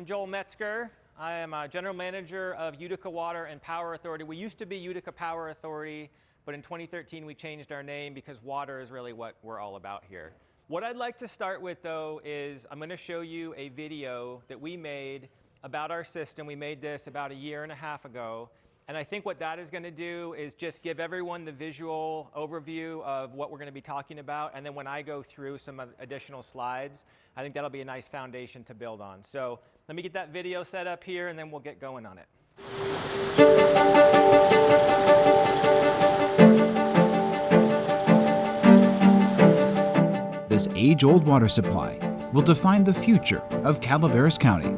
I'm Joel Metzger. I am a General Manager of Utica Water and Power Authority. We used to be Utica Power Authority, but in 2013 we changed our name because water is really what we're all about here. What I'd like to start with though is I'm going to show you a video that we made about our system. We made this about a year and a half ago. And I think what that is going to do is just give everyone the visual overview of what we're going to be talking about. And then when I go through some additional slides, I think that'll be a nice foundation to build on. So let me get that video set up here and then we'll get going on it. This age-old water supply will define the future of Calaveras County.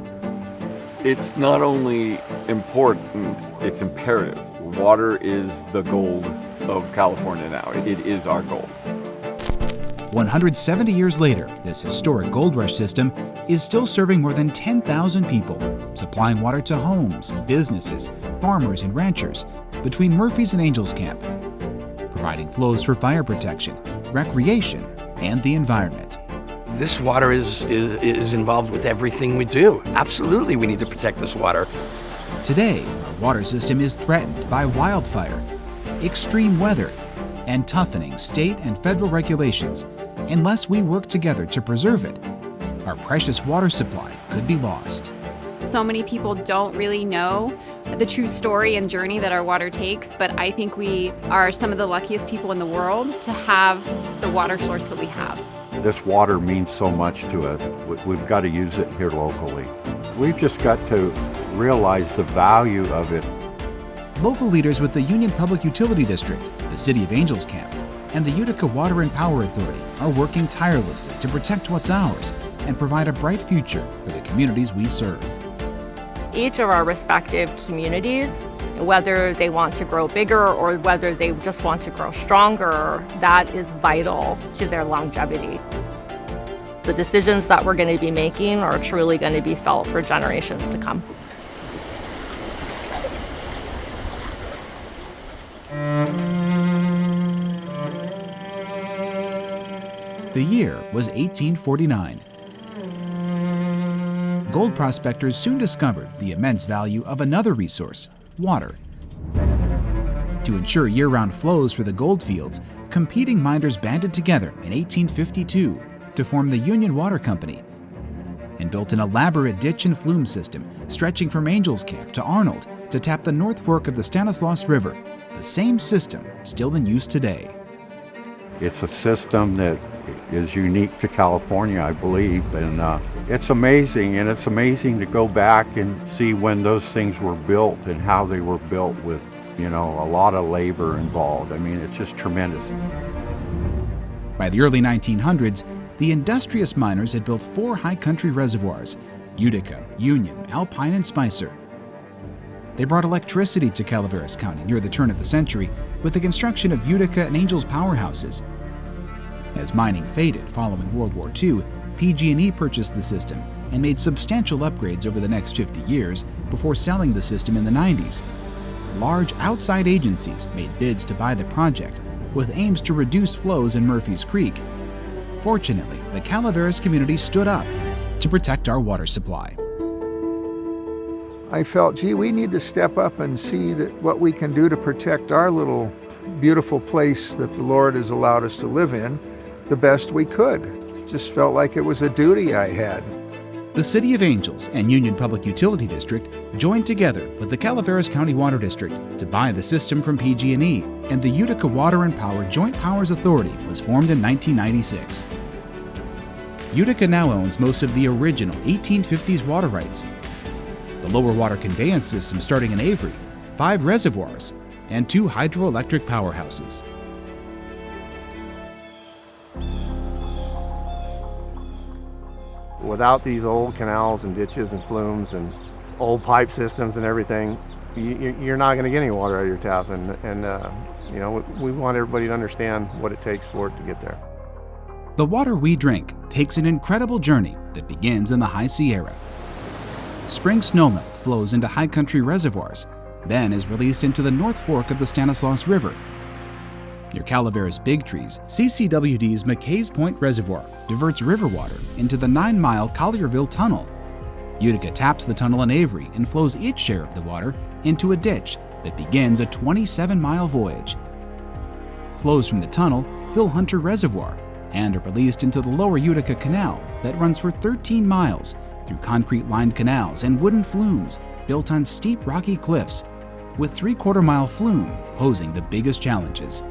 It's not only important, it's imperative. Water is the gold of California now. It is our gold. 170 years later, this historic gold rush system is still serving more than 10,000 people, supplying water to homes, businesses, farmers, and ranchers between Murphy's and Angels Camp, providing flows for fire protection, recreation, and the environment. This water is involved with everything we do. Absolutely, we need to protect this water. Today, our water system is threatened by wildfire, extreme weather, and toughening state and federal regulations. Unless we work together to preserve it, our precious water supply could be lost. So many people don't really know the true story and journey that our water takes, but I think we are some of the luckiest people in the world to have the water source that we have. This water means so much to us. We've got to use it here locally. We've just got to realize the value of it. Local leaders with the Union Public Utility District, the City of Angels Camp, and the Utica Water and Power Authority are working tirelessly to protect what's ours and provide a bright future for the communities we serve. Each of our respective communities, whether they want to grow bigger or whether they just want to grow stronger, that is vital to their longevity. The decisions that we're going to be making are truly going to be felt for generations to come. The year was 1849. Gold prospectors soon discovered the immense value of another resource, water. To ensure year-round flows for the gold fields, competing miners banded together in 1852 to form the Union Water Company and built an elaborate ditch and flume system stretching from Angels Camp to Arnold to tap the North Fork of the Stanislaus River, the same system still in use today. It's a system that is unique to California, I believe, and it's amazing. And it's amazing to go back and see when those things were built and how they were built with, a lot of labor involved. I mean, it's just tremendous. By the early 1900s, the industrious miners had built 4 high country reservoirs: Utica, Union, Alpine, and Spicer. They brought electricity to Calaveras County near the turn of the century with the construction of Utica and Angels powerhouses. As mining faded following World War II, PG&E purchased the system and made substantial upgrades over the next 50 years before selling the system in the 90s. Large outside agencies made bids to buy the project with aims to reduce flows in Murphy's Creek. Fortunately, the Calaveras community stood up to protect our water supply. I felt, we need to step up and see what we can do to protect our little beautiful place that the Lord has allowed us to live in the best we could. Just felt like it was a duty I had. The City of Angels and Union Public Utility District joined together with the Calaveras County Water District to buy the system from PG&E, and the Utica Water and Power Joint Powers Authority was formed in 1996. Utica now owns most of the original 1850s water rights, the lower water conveyance system starting in Avery, 5 reservoirs, and 2 hydroelectric powerhouses. Without these old canals and ditches and flumes and old pipe systems and everything, you're not going to get any water out of your tap. And we want everybody to understand what it takes for it to get there. The water we drink takes an incredible journey that begins in the High Sierra. Spring snowmelt flows into high country reservoirs, then is released into the North Fork of the Stanislaus River. Near Calaveras Big Trees, CCWD's McKay's Point Reservoir diverts river water into the 9-mile Collierville Tunnel. Utica taps the tunnel in Avery and flows its share of the water into a ditch that begins a 27-mile voyage. Flows from the tunnel fill Hunter Reservoir and are released into the lower Utica Canal that runs for 13 miles through concrete-lined canals and wooden flumes built on steep rocky cliffs, with 3/4-mile flume posing the biggest challenges.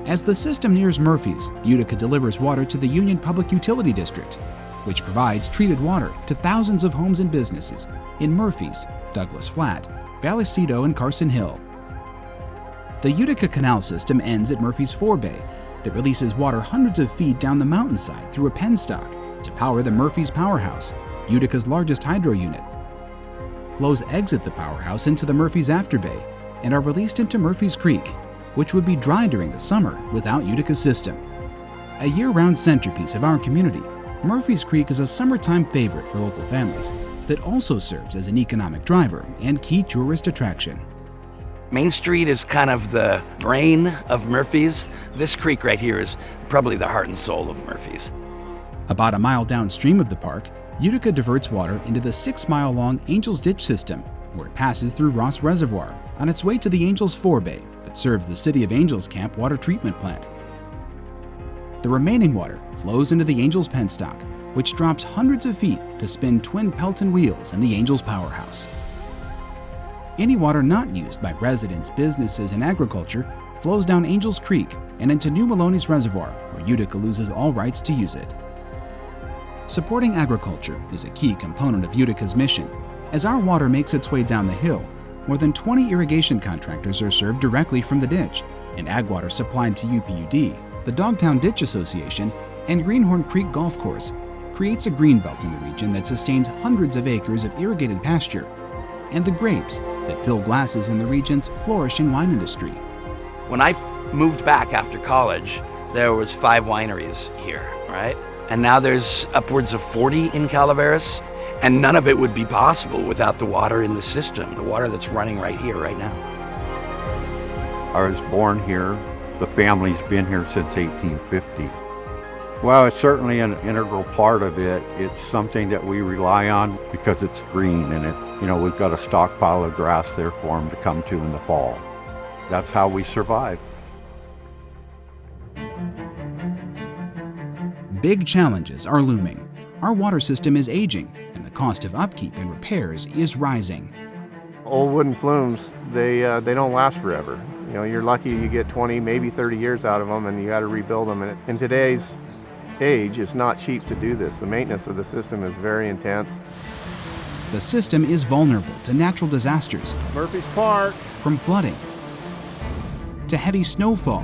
As the system nears Murphy's, Utica delivers water to the Union Public Utility District, which provides treated water to thousands of homes and businesses in Murphy's, Douglas Flat, Vallecito, and Carson Hill. The Utica Canal system ends at Murphy's Forebay that releases water hundreds of feet down the mountainside through a penstock to power the Murphy's Powerhouse, Utica's largest hydro unit. Flows exit the powerhouse into the Murphy's Afterbay and are released into Murphy's Creek, which would be dry during the summer without Utica's system. A year-round centerpiece of our community, Murphy's Creek is a summertime favorite for local families that also serves as an economic driver and key tourist attraction. Main Street is kind of the brain of Murphy's. This creek right here is probably the heart and soul of Murphy's. About a mile downstream of the park, Utica diverts water into the 6-mile-long Angels Ditch system, where it passes through Ross Reservoir on its way to the Angels Forebay that serves the City of Angels Camp water treatment plant. The remaining water flows into the Angels Penstock, which drops hundreds of feet to spin twin Pelton wheels in the Angels Powerhouse. Any water not used by residents, businesses, and agriculture flows down Angels Creek and into New Maloney's Reservoir, where Utica loses all rights to use it. Supporting agriculture is a key component of Utica's mission. As our water makes its way down the hill, more than 20 irrigation contractors are served directly from the ditch, and ag water supplied to UPUD, the Dogtown Ditch Association, and Greenhorn Creek Golf Course creates a greenbelt in the region that sustains hundreds of acres of irrigated pasture and the grapes that fill glasses in the region's flourishing wine industry. When I moved back after college, there was 5 wineries here, right? And now there's upwards of 40 in Calaveras, and none of it would be possible without the water in the system, the water that's running right here, right now. I was born here. The family's been here since 1850. Well, it's certainly an integral part of it. It's something that we rely on because it's green and we've got a stockpile of grass there for them to come to in the fall. That's how we survive. Big challenges are looming. Our water system is aging, and the cost of upkeep and repairs is rising. Old wooden flumes, they don't last forever. You're lucky you get 20, maybe 30 years out of them, and you got to rebuild them. And in today's age, it's not cheap to do this. The maintenance of the system is very intense. The system is vulnerable to natural disasters. Murphy's Park. From flooding, to heavy snowfall,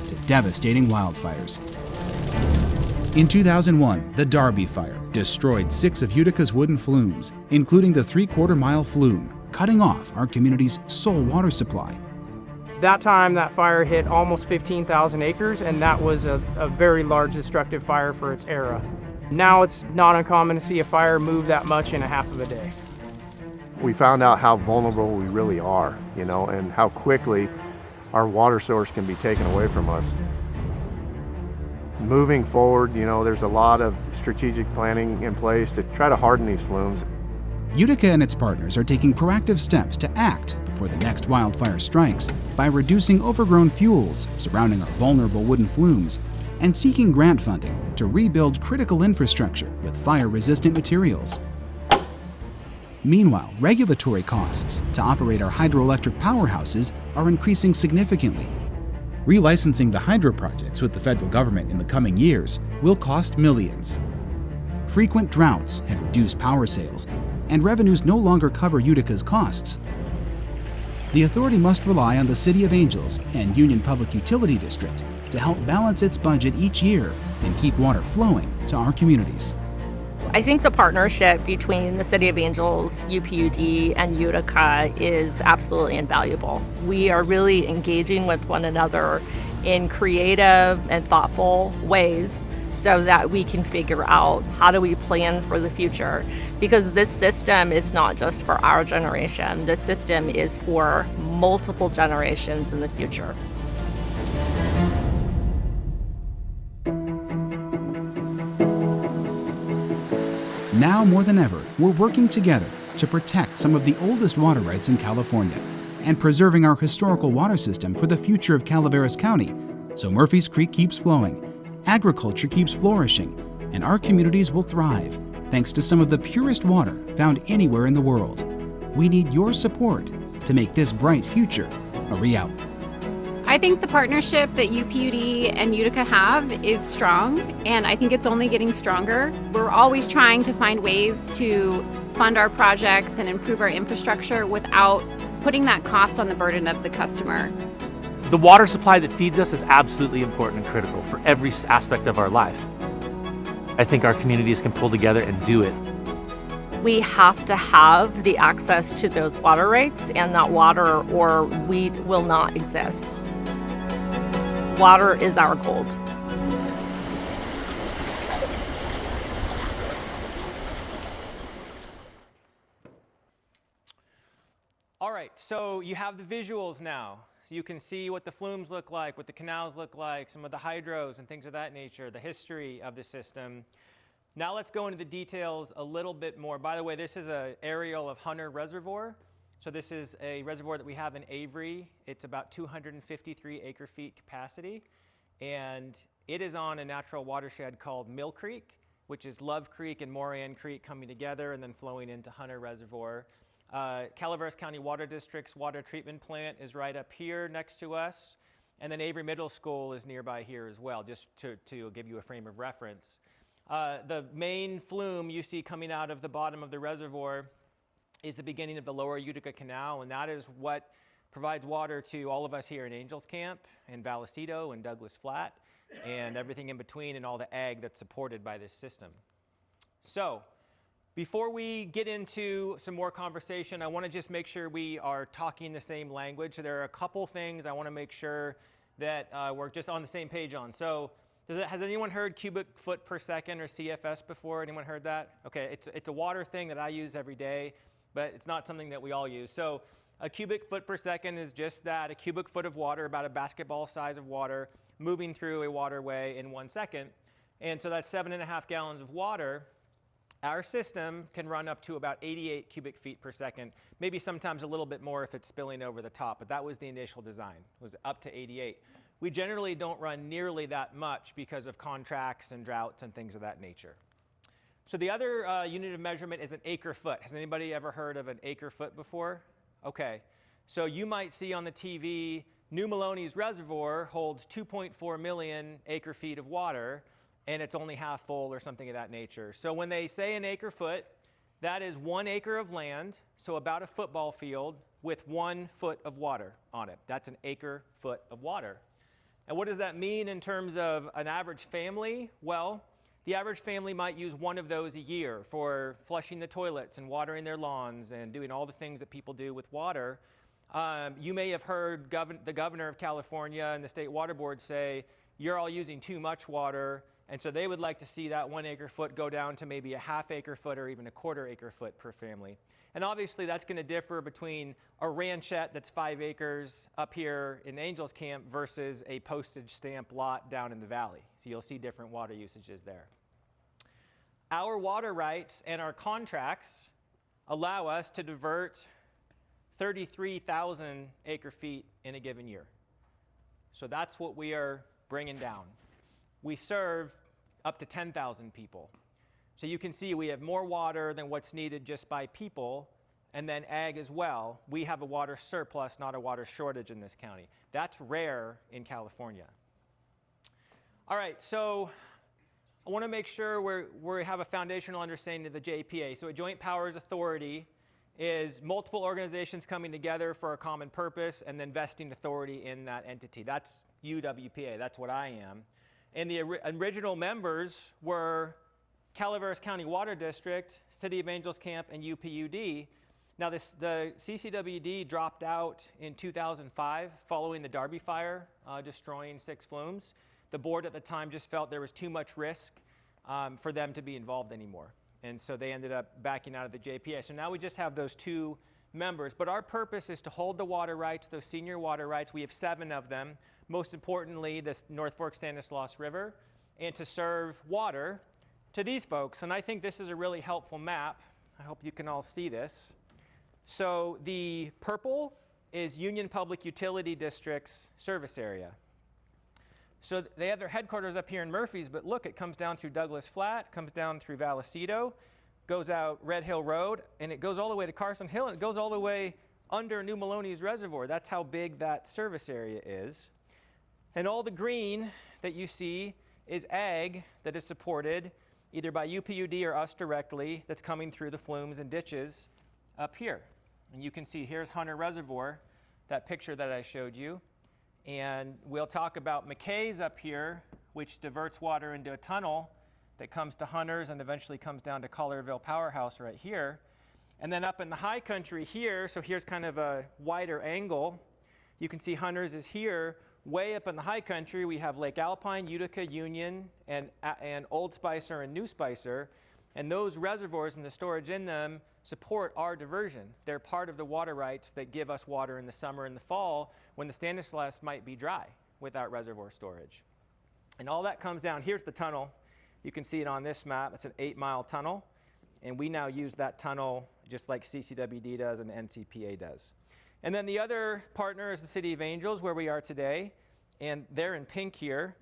to devastating wildfires. In 2001, the Darby Fire destroyed 6 of Utica's wooden flumes, including the 3/4-mile flume, cutting off our community's sole water supply. That time, that fire hit almost 15,000 acres, and that was a very large destructive fire for its era. Now it's not uncommon to see a fire move that much in a half of a day. We found out how vulnerable we really are, and how quickly our water source can be taken away from us. Moving forward, there's a lot of strategic planning in place to try to harden these flumes. Utica and its partners are taking proactive steps to act before the next wildfire strikes by reducing overgrown fuels surrounding our vulnerable wooden flumes and seeking grant funding to rebuild critical infrastructure with fire-resistant materials. Meanwhile, regulatory costs to operate our hydroelectric powerhouses are increasing significantly. Relicensing the hydro projects with the federal government in the coming years will cost millions. Frequent droughts have reduced power sales, and revenues no longer cover Utica's costs. The authority must rely on the City of Angels and Union Public Utility District to help balance its budget each year and keep water flowing to our communities. I think the partnership between the City of Angels, UPUD, and Utica is absolutely invaluable. We are really engaging with one another in creative and thoughtful ways so that we can figure out how do we plan for the future. Because this system is not just for our generation, this system is for multiple generations in the future. Now more than ever, we're working together to protect some of the oldest water rights in California and preserving our historical water system for the future of Calaveras County, so Murphy's Creek keeps flowing, agriculture keeps flourishing, and our communities will thrive thanks to some of the purest water found anywhere in the world. We need your support to make this bright future a reality. I think the partnership that UPUD and Utica have is strong, and I think it's only getting stronger. We're always trying to find ways to fund our projects and improve our infrastructure without putting that cost on the burden of the customer. The water supply that feeds us is absolutely important and critical for every aspect of our life. I think our communities can pull together and do it. We have to have the access to those water rights, and that water or we will not exist. Water is our gold. All right, so you have the visuals now. So you can see what the flumes look like, what the canals look like, some of the hydros and things of that nature, the history of the system. Now let's go into the details a little bit more. By the way, this is an aerial of Hunter Reservoir. So this is a reservoir that we have in Avery. It's about 253 acre-feet capacity. And it is on a natural watershed called Mill Creek, which is Love Creek and Moran Creek coming together and then flowing into Hunter Reservoir. Calaveras County Water District's water treatment plant is right up here next to us. And then Avery Middle School is nearby here as well, just to give you a frame of reference. The main flume you see coming out of the bottom of the reservoir is the beginning of the lower Utica Canal, and that is what provides water to all of us here in Angels Camp, and Vallecito, and Douglas Flat, and everything in between, and all the ag that's supported by this system. So, before we get into some more conversation, I want to just make sure we are talking the same language. So there are a couple things I want to make sure that we're just on the same page on. So has anyone heard cubic foot per second or CFS before? Anyone heard that? Okay, it's a water thing that I use every day, but it's not something that we all use. So a cubic foot per second is just that, a cubic foot of water, about a basketball size of water, moving through a waterway in 1 second. And so that's 7.5 gallons of water. Our system can run up to about 88 cubic feet per second, maybe sometimes a little bit more if it's spilling over the top, but that was the initial design, was up to 88. We generally don't run nearly that much because of contracts and droughts and things of that nature. So the other unit of measurement is an acre foot. Has anybody ever heard of an acre foot before? Okay, so you might see on the TV, New Maloney's Reservoir holds 2.4 million acre feet of water, and it's only half full or something of that nature. So when they say an acre foot, that is 1 acre of land, so about a football field with 1 foot of water on it. That's an acre foot of water. And what does that mean in terms of an average family? Well, the average family might use one of those a year for flushing the toilets and watering their lawns and doing all the things that people do with water. You may have heard the governor of California and the state water board say, you're all using too much water, and so they would like to see that 1 acre foot go down to maybe a half acre foot or even a quarter acre foot per family. And obviously that's going to differ between a ranchette that's 5 acres up here in Angels Camp versus a postage stamp lot down in the valley. So you'll see different water usages there. Our water rights and our contracts allow us to divert 33,000 acre feet in a given year. So that's what we are bringing down. We serve up to 10,000 people. So you can see we have more water than what's needed just by people, and then ag as well. We have a water surplus, not a water shortage in this county. That's rare in California. All right, so I want to make sure we have a foundational understanding of the JPA. So a Joint Powers Authority is multiple organizations coming together for a common purpose and then vesting authority in that entity. That's UWPA, that's what I am. And the original members were Calaveras County Water District, City of Angels Camp, and UPUD. Now the CCWD dropped out in 2005 following the Darby fire, destroying 6 flumes. The board at the time just felt there was too much risk for them to be involved anymore. And so they ended up backing out of the JPA. So now we just have those 2 members. But our purpose is to hold the water rights, those senior water rights. We have 7 of them. Most importantly, this North Fork Stanislaus River, and to serve water to these folks, and I think this is a really helpful map. I hope you can all see this. So the purple is Union Public Utility District's service area. So they have their headquarters up here in Murphys, but look, it comes down through Douglas Flat, comes down through Vallecito, goes out Red Hill Road, and it goes all the way to Carson Hill, and it goes all the way under New Maloney's Reservoir. That's how big that service area is. And all the green that you see is ag that is supported either by UPUD or us directly, that's coming through the flumes and ditches up here. And you can see here's Hunter Reservoir, that picture that I showed you. And we'll talk about McKay's up here, which diverts water into a tunnel that comes to Hunter's and eventually comes down to Collierville Powerhouse right here. And then up in the high country here, so here's kind of a wider angle. You can see Hunter's is here. Way up in the high country, we have Lake Alpine, Utica, Union, and Old Spicer and New Spicer. And those reservoirs and the storage in them support our diversion. They're part of the water rights that give us water in the summer and the fall when the Stanislaus might be dry without reservoir storage. And all that comes down. Here's the tunnel. You can see it on this map. It's an 8-mile tunnel. And we now use that tunnel just like CCWD does and NCPA does. And then the other partner is the City of Angels, where we are today. And they're in pink here.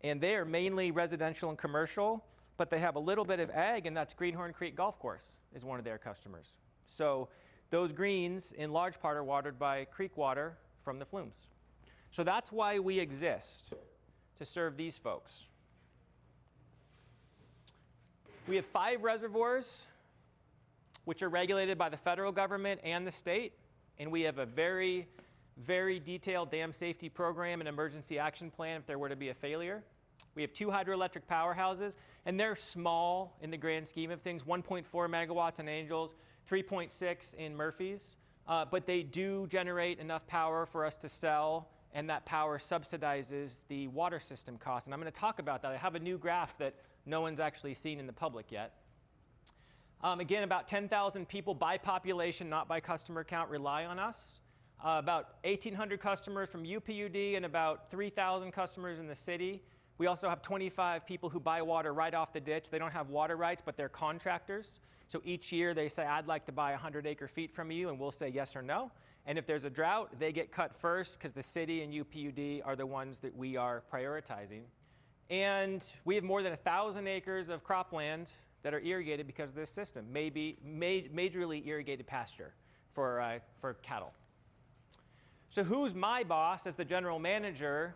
And they are mainly residential and commercial, but they have a little bit of ag, and that's Greenhorn Creek Golf Course is one of their customers. So those greens, in large part, are watered by creek water from the flumes. So that's why we exist, to serve these folks. We have 5 reservoirs, which are regulated by the federal government and the state, and we have a very, very detailed dam safety program and emergency action plan if there were to be a failure. We have 2 hydroelectric powerhouses, and they're small in the grand scheme of things, 1.4 megawatts in Angels, 3.6 in Murphys, but they do generate enough power for us to sell, and that power subsidizes the water system cost. And I'm going to talk about that. I have a new graph that no one's actually seen in the public yet. Again, about 10,000 people by population, not by customer count, rely on us. About 1,800 customers from UPUD and about 3,000 customers in the city. We also have 25 people who buy water right off the ditch. They don't have water rights, but they're contractors. So each year they say, I'd like to buy 100 acre-feet from you, and we'll say yes or no. And if there's a drought, they get cut first because the city and UPUD are the ones that we are prioritizing. And we have more than 1,000 acres of cropland that are irrigated because of this system, maybe majorly irrigated pasture for cattle. So who's my boss as the general manager?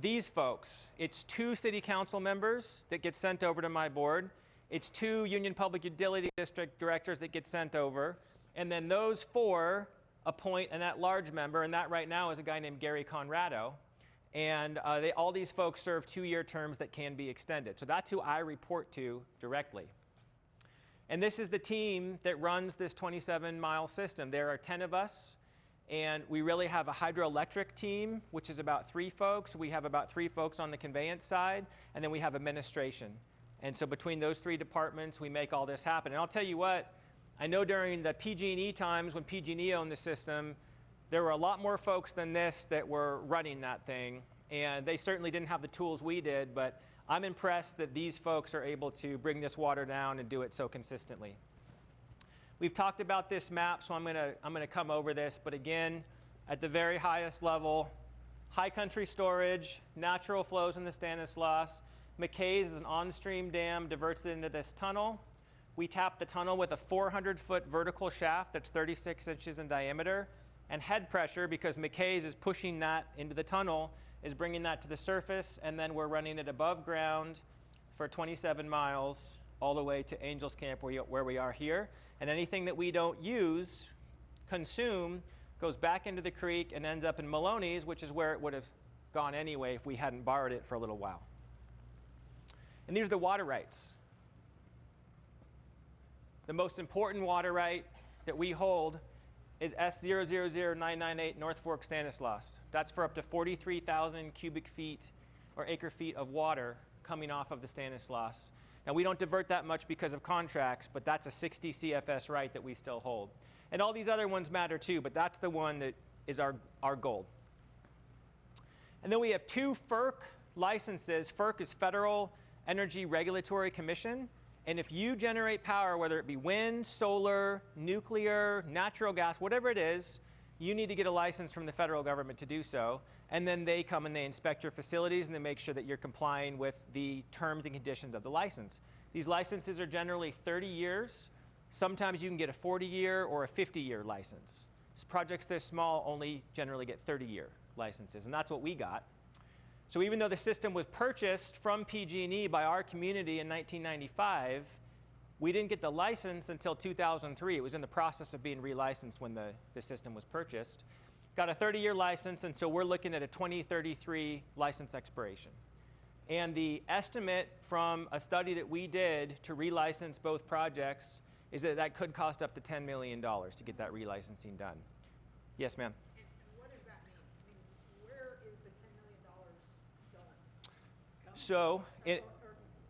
These folks. It's 2 city council members that get sent over to my board. It's 2 Union Public Utility District directors that get sent over. And then those 4 appoint an at-large member, and that right now is a guy named Gary Conrado. And all these folks serve 2-year terms that can be extended. So that's who I report to directly. And this is the team that runs this 27-mile system. There are 10 of us. And we really have a hydroelectric team, which is about 3 folks. We have about 3 folks on the conveyance side, and then we have administration. And so between those 3 departments, we make all this happen. And I'll tell you what, I know during the PG&E times when PG&E owned the system, there were a lot more folks than this that were running that thing. And they certainly didn't have the tools we did, but I'm impressed that these folks are able to bring this water down and do it so consistently. We've talked about this map, so I'm gonna come over this, but again, at the very highest level, high country storage, natural flows in the Stanislaus. McKay's is an on-stream dam, diverts it into this tunnel. We tap the tunnel with a 400-foot vertical shaft that's 36 inches in diameter, and head pressure, because McKay's is pushing that into the tunnel, is bringing that to the surface, and then we're running it above ground for 27 miles all the way to Angels Camp where we are here. And anything that we don't use, consume, goes back into the creek and ends up in Maloney's, which is where it would have gone anyway if we hadn't borrowed it for a little while. And these are the water rights. The most important water right that we hold is S000998 North Fork Stanislaus. That's for up to 43,000 cubic feet or acre feet of water coming off of the Stanislaus. Now, we don't divert that much because of contracts, but that's a 60 CFS right that we still hold. And all these other ones matter too, but that's the one that is our gold. And then we have 2 FERC licenses. FERC is Federal Energy Regulatory Commission, And if you generate power, whether it be wind, solar, nuclear, natural gas, whatever it is, you need to get a license from the federal government to do so. And then they come and they inspect your facilities and they make sure that you're complying with the terms and conditions of the license. These licenses are generally 30 years. Sometimes you can get a 40-year or a 50-year license. Projects this small only generally get 30-year licenses, and that's what we got. So even though the system was purchased from PG&E by our community in 1995, we didn't get the license until 2003. It was in the process of being relicensed when the system was purchased. Got a 30-year license, and so we're looking at a 2033 license expiration. And the estimate from a study that we did to relicense both projects is that that could cost up to $10 million to get that relicensing done. Yes, ma'am? And what does that mean? I mean, where is the $10 million going? So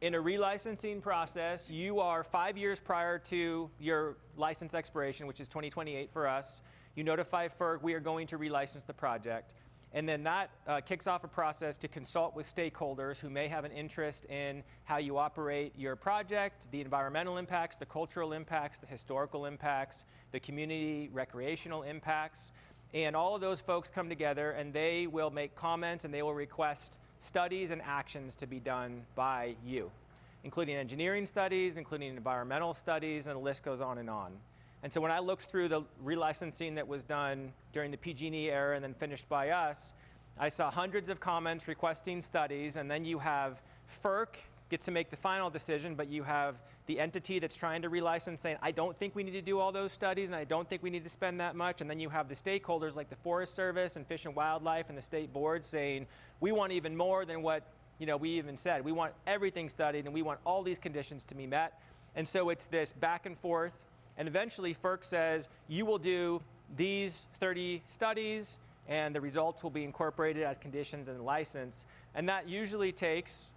in a relicensing process, you are 5 years prior to your license expiration, which is 2028 for us. You notify FERC, we are going to relicense the project. And then that kicks off a process to consult with stakeholders who may have an interest in how you operate your project, the environmental impacts, the cultural impacts, the historical impacts, the community recreational impacts. And all of those folks come together and they will make comments and they will request studies and actions to be done by you, including engineering studies, including environmental studies, and the list goes on and on. And so when I looked through the relicensing that was done during the PG&E era and then finished by us, I saw hundreds of comments requesting studies, and then you have FERC gets to make the final decision, but you have the entity that's trying to relicense saying, I don't think we need to do all those studies, and I don't think we need to spend that much. And then you have the stakeholders like the Forest Service and Fish and Wildlife and the state board saying, we want even more than what we even said. We want everything studied, and we want all these conditions to be met. And so it's this back and forth. And eventually FERC says, you will do these 30 studies and the results will be incorporated as conditions in the license. And that usually takes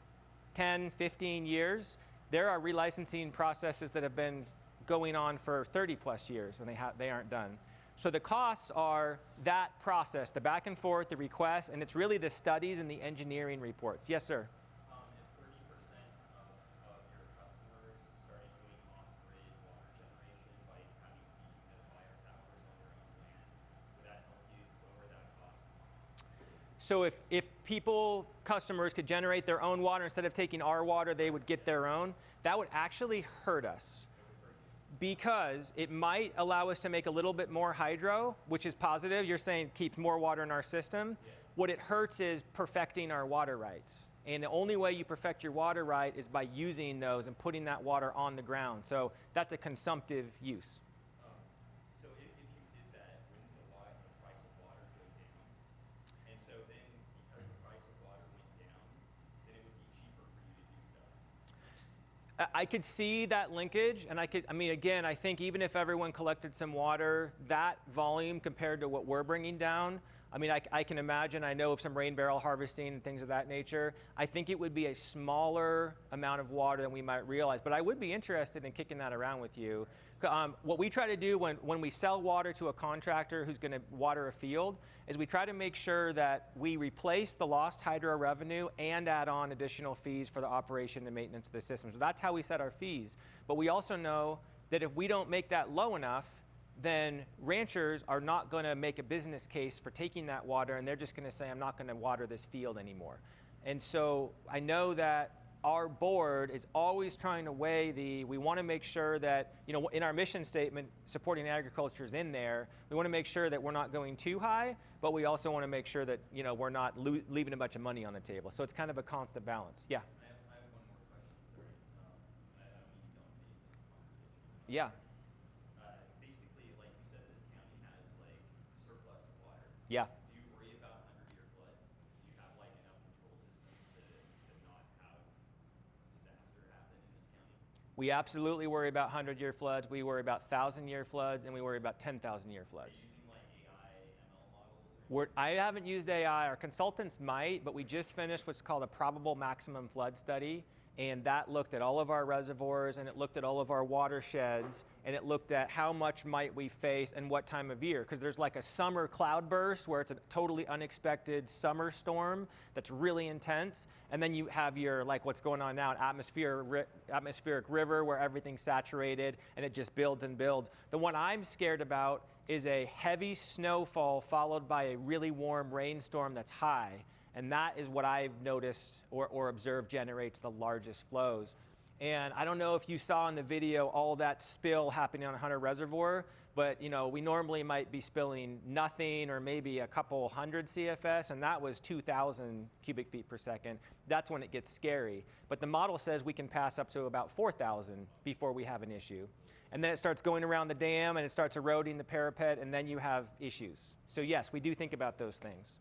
10, 15 years. There are relicensing processes that have been going on for 30 plus years and they aren't done. So the costs are that process, the back and forth, the requests, and it's really the studies and the engineering reports. Yes, sir? So if customers could generate their own water, instead of taking our water, they would get their own, that would actually hurt us. Because it might allow us to make a little bit more hydro, which is positive. You're saying keep more water in our system. Yeah. What it hurts is perfecting our water rights. And the only way you perfect your water right is by using those and putting that water on the ground. So that's a consumptive use. So if you did that, wouldn't the price of water go down? And so then, because the price of water went down, then it would be cheaper for you to do stuff. I could see that linkage, and I think even if everyone collected some water, that volume compared to what we're bringing down, I can imagine, I know of some rain barrel harvesting and things of that nature. I think it would be a smaller amount of water than we might realize, but I would be interested in kicking that around with you. What we try to do when we sell water to a contractor who's going to water a field is we try to make sure that we replace the lost hydro revenue and add on additional fees for the operation and maintenance of the system. So that's how we set our fees. But we also know that if we don't make that low enough, then ranchers are not going to make a business case for taking that water, and they're just going to say, I'm not going to water this field anymore. And so I know that our board is always trying to weigh we want to make sure that, in our mission statement, supporting agriculture is in there. We want to make sure that we're not going too high, but we also want to make sure that, we're not leaving a bunch of money on the table. So it's kind of a constant balance. Yeah. I have one more question. Sorry. I don't mean to dominate the conversation. Yeah. Basically, like you said, this county has surplus of water. Yeah. Do you worry about 100-year floods? Do you have enough control systems to not have disaster happen in this county? We absolutely worry about 100-year floods. We worry about 1,000-year floods, and we worry about 10,000-year floods. Are you using AI, ML models? I haven't used AI. Our consultants might, but we just finished what's called a probable maximum flood study. And that looked at all of our reservoirs, and it looked at all of our watersheds, and it looked at how much might we face and what time of year. Because there's like a summer cloudburst where it's a totally unexpected summer storm that's really intense. And then you have your, like what's going on now, an atmospheric river where everything's saturated and it just builds and builds. The one I'm scared about is a heavy snowfall followed by a really warm rainstorm that's high. And that is what I've noticed or observed generates the largest flows. And I don't know if you saw in the video all that spill happening on Hunter Reservoir, but you know, we normally might be spilling nothing or maybe a couple hundred CFS, and that was 2,000 cubic feet per second. That's when it gets scary. But the model says we can pass up to about 4,000 before we have an issue. And then it starts going around the dam and it starts eroding the parapet, and then you have issues. So yes, we do think about those things.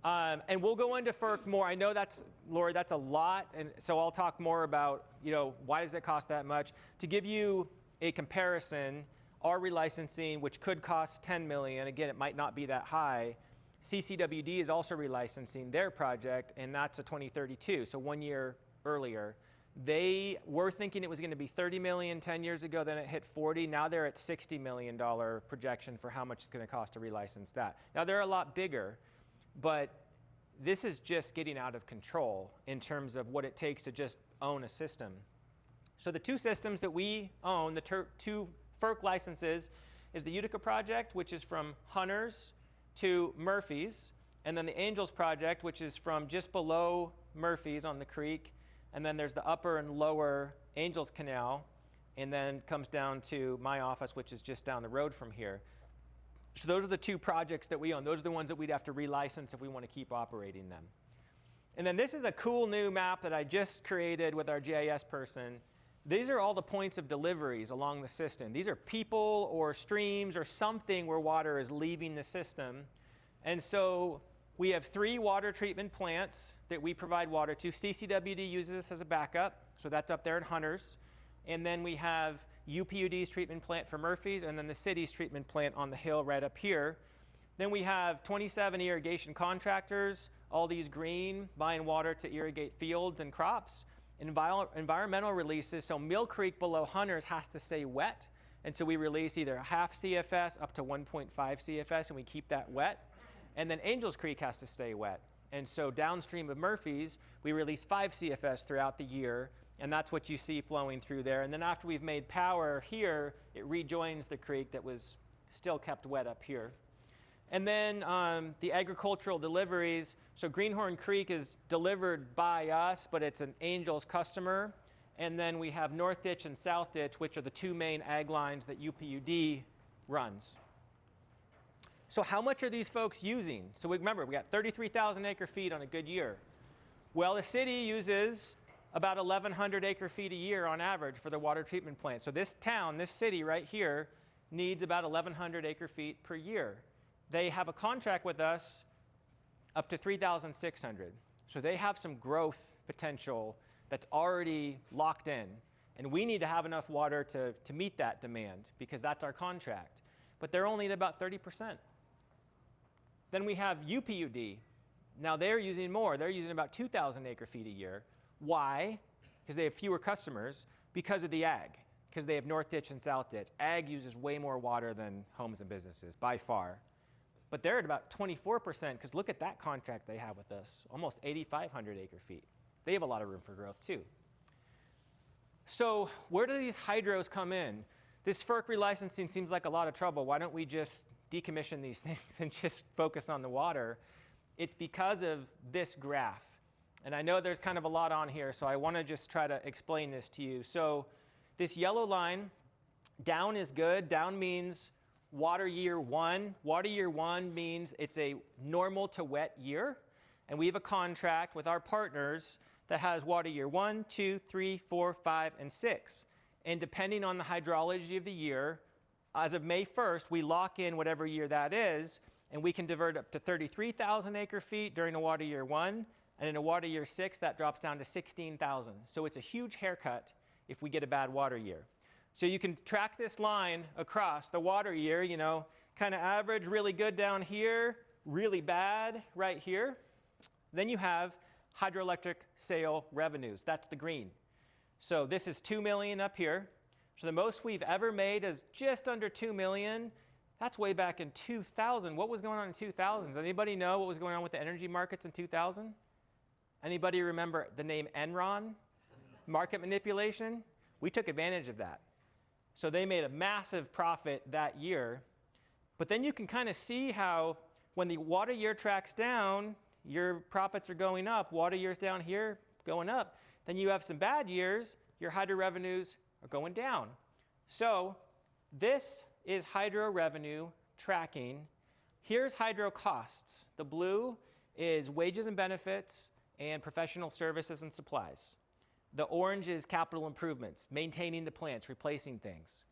And we'll go into FERC more. I know that's, Lori, that's a lot, and so I'll talk more about, you know, why does it cost that much? To give you a comparison, our relicensing, which could cost $10 million, again, it might not be that high. CCWD is also relicensing their project, and that's a 2032, so 1 year earlier. They were thinking it was going to be 30 million 10 years ago, then it hit 40. Now they're at $60 million projection for how much it's going to cost to relicense that. Now they're a lot bigger. But this is just getting out of control in terms of what it takes to just own a system. So the two systems that we own, the two FERC licenses, is the Utica project, which is from Hunters to Murphy's, and then the Angels project, which is from just below Murphy's on the creek, and then there's the upper and lower Angels Canal, and then comes down to my office, which is just down the road from here. So those are the two projects that we own. Those are the ones that we'd have to relicense if we want to keep operating them. And then this is a cool new map that I just created with our GIS person. These are all the points of deliveries along the system. These are people or streams or something where water is leaving the system. And so we have 3 water treatment plants that we provide water to. CCWD uses this as a backup, so that's up there at Hunters. And then we have UPUD's treatment plant for Murphy's, and then the city's treatment plant on the hill right up here. Then we have 27 irrigation contractors, all these green, buying water to irrigate fields and crops. Environmental releases, so Mill Creek below Hunters has to stay wet, and so we release either half CFS up to 1.5 CFS, and we keep that wet. And then Angels Creek has to stay wet. And so downstream of Murphy's, we release 5 CFS throughout the year, and that's what you see flowing through there. And then after we've made power here, it rejoins the creek that was still kept wet up here. And then the agricultural deliveries, so Greenhorn Creek is delivered by us, but it's an Angels customer. And then we have North Ditch and South Ditch, which are the 2 main ag lines that UPUD runs. So how much are these folks using? So remember, we got 33,000 acre feet on a good year. Well, the city uses about 1,100 acre feet a year on average for the water treatment plant. So this town, this city right here, needs about 1,100 acre feet per year. They have a contract with us up to 3,600. So they have some growth potential that's already locked in. And we need to have enough water to meet that demand because that's our contract. But they're only at about 30%. Then we have UPUD. Now they're using more. They're using about 2,000 acre feet a year. Why? Because they have fewer customers, because of the ag, because they have North Ditch and South Ditch. Ag uses way more water than homes and businesses, by far. But they're at about 24%, because look at that contract they have with us, almost 8,500 acre feet. They have a lot of room for growth too. So where do these hydros come in? This FERC relicensing seems like a lot of trouble. Why don't we just decommission these things and just focus on the water? It's because of this graph. And I know there's kind of a lot on here, so I want to just try to explain this to you. So this yellow line, down is good. Down means water year 1. Water year 1 means it's a normal to wet year. And we have a contract with our partners that has water year 1, 2, 3, 4, 5, and 6. And depending on the hydrology of the year, as of May 1st, we lock in whatever year that is, and we can divert up to 33,000 acre feet during a water year 1. And in a water year 6, that drops down to 16,000. So it's a huge haircut if we get a bad water year. So you can track this line across the water year, you know, kind of average, really good down here, really bad right here. Then you have hydroelectric sale revenues. That's the green. So this is 2 million up here. So the most we've ever made is just under 2 million. That's way back in 2000. What was going on in 2000? Does anybody know what was going on with the energy markets in 2000? Anybody remember the name Enron? Market manipulation? We took advantage of that. So they made a massive profit that year. But then you can kind of see how when the water year tracks down, your profits are going up. Water years down here, going up. Then you have some bad years, your hydro revenues are going down. So this is hydro revenue tracking. Here's hydro costs. The blue is wages and benefits and professional services and supplies. The orange is capital improvements, maintaining the plants, replacing things.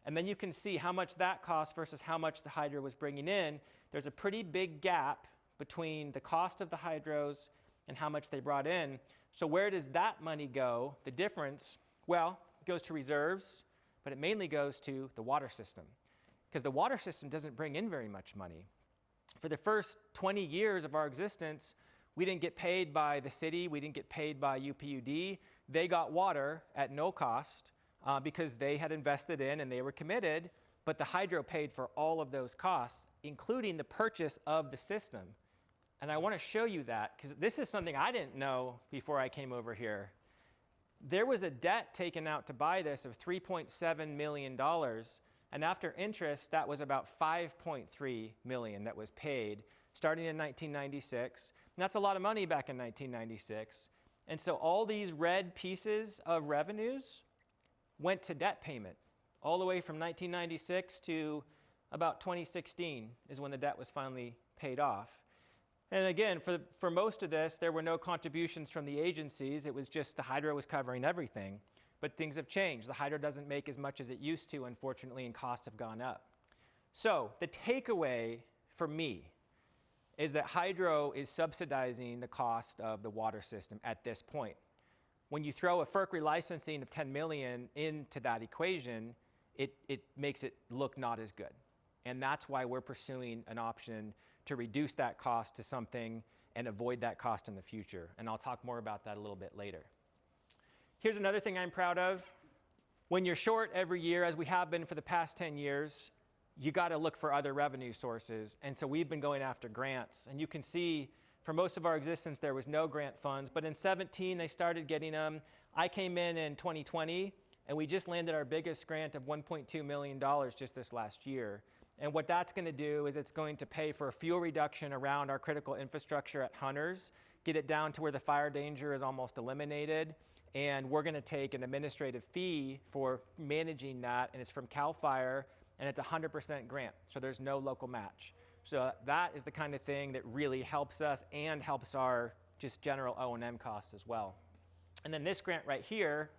And then you can see how much that costs versus how much the hydro was bringing in. There's a pretty big gap between the cost of the hydros and how much they brought in. So where does that money go? The difference, well, it goes to reserves, but it mainly goes to the water system, because the water system doesn't bring in very much money. For the first 20 years of our existence, we didn't get paid by the city, we didn't get paid by UPUD. They got water at no cost because they had invested in and they were committed, but the hydro paid for all of those costs, including the purchase of the system. And I want to show you that, because this is something I didn't know before I came over here. There was a debt taken out to buy this of $3.7 million, and after interest, that was about $5.3 million that was paid, starting in 1996. And that's a lot of money back in 1996. And so all these red pieces of revenues went to debt payment, all the way from 1996 to about 2016 is when the debt was finally paid off. And again, for most of this, there were no contributions from the agencies. It was just the hydro was covering everything. But things have changed. The hydro doesn't make as much as it used to, unfortunately, and costs have gone up. So the takeaway for me is that hydro is subsidizing the cost of the water system at this point. When you throw a FERC relicensing of 10 million into that equation, it makes it look not as good. And that's why we're pursuing an option to reduce that cost to something and avoid that cost in the future. And I'll talk more about that a little bit later. Here's another thing I'm proud of. When you're short every year, as we have been for the past 10 years, you got to look for other revenue sources. And so we've been going after grants. And you can see for most of our existence, there was no grant funds. But in 17, they started getting them. I came in 2020, and we just landed our biggest grant of $1.2 million just this last year. And what that's going to do is it's going to pay for a fuel reduction around our critical infrastructure at Hunters, get it down to where the fire danger is almost eliminated, and we're going to take an administrative fee for managing that, and it's from CAL FIRE, and it's a 100% grant, so there's no local match. So that is the kind of thing that really helps us and helps our just general O&M costs as well. And then this grant right here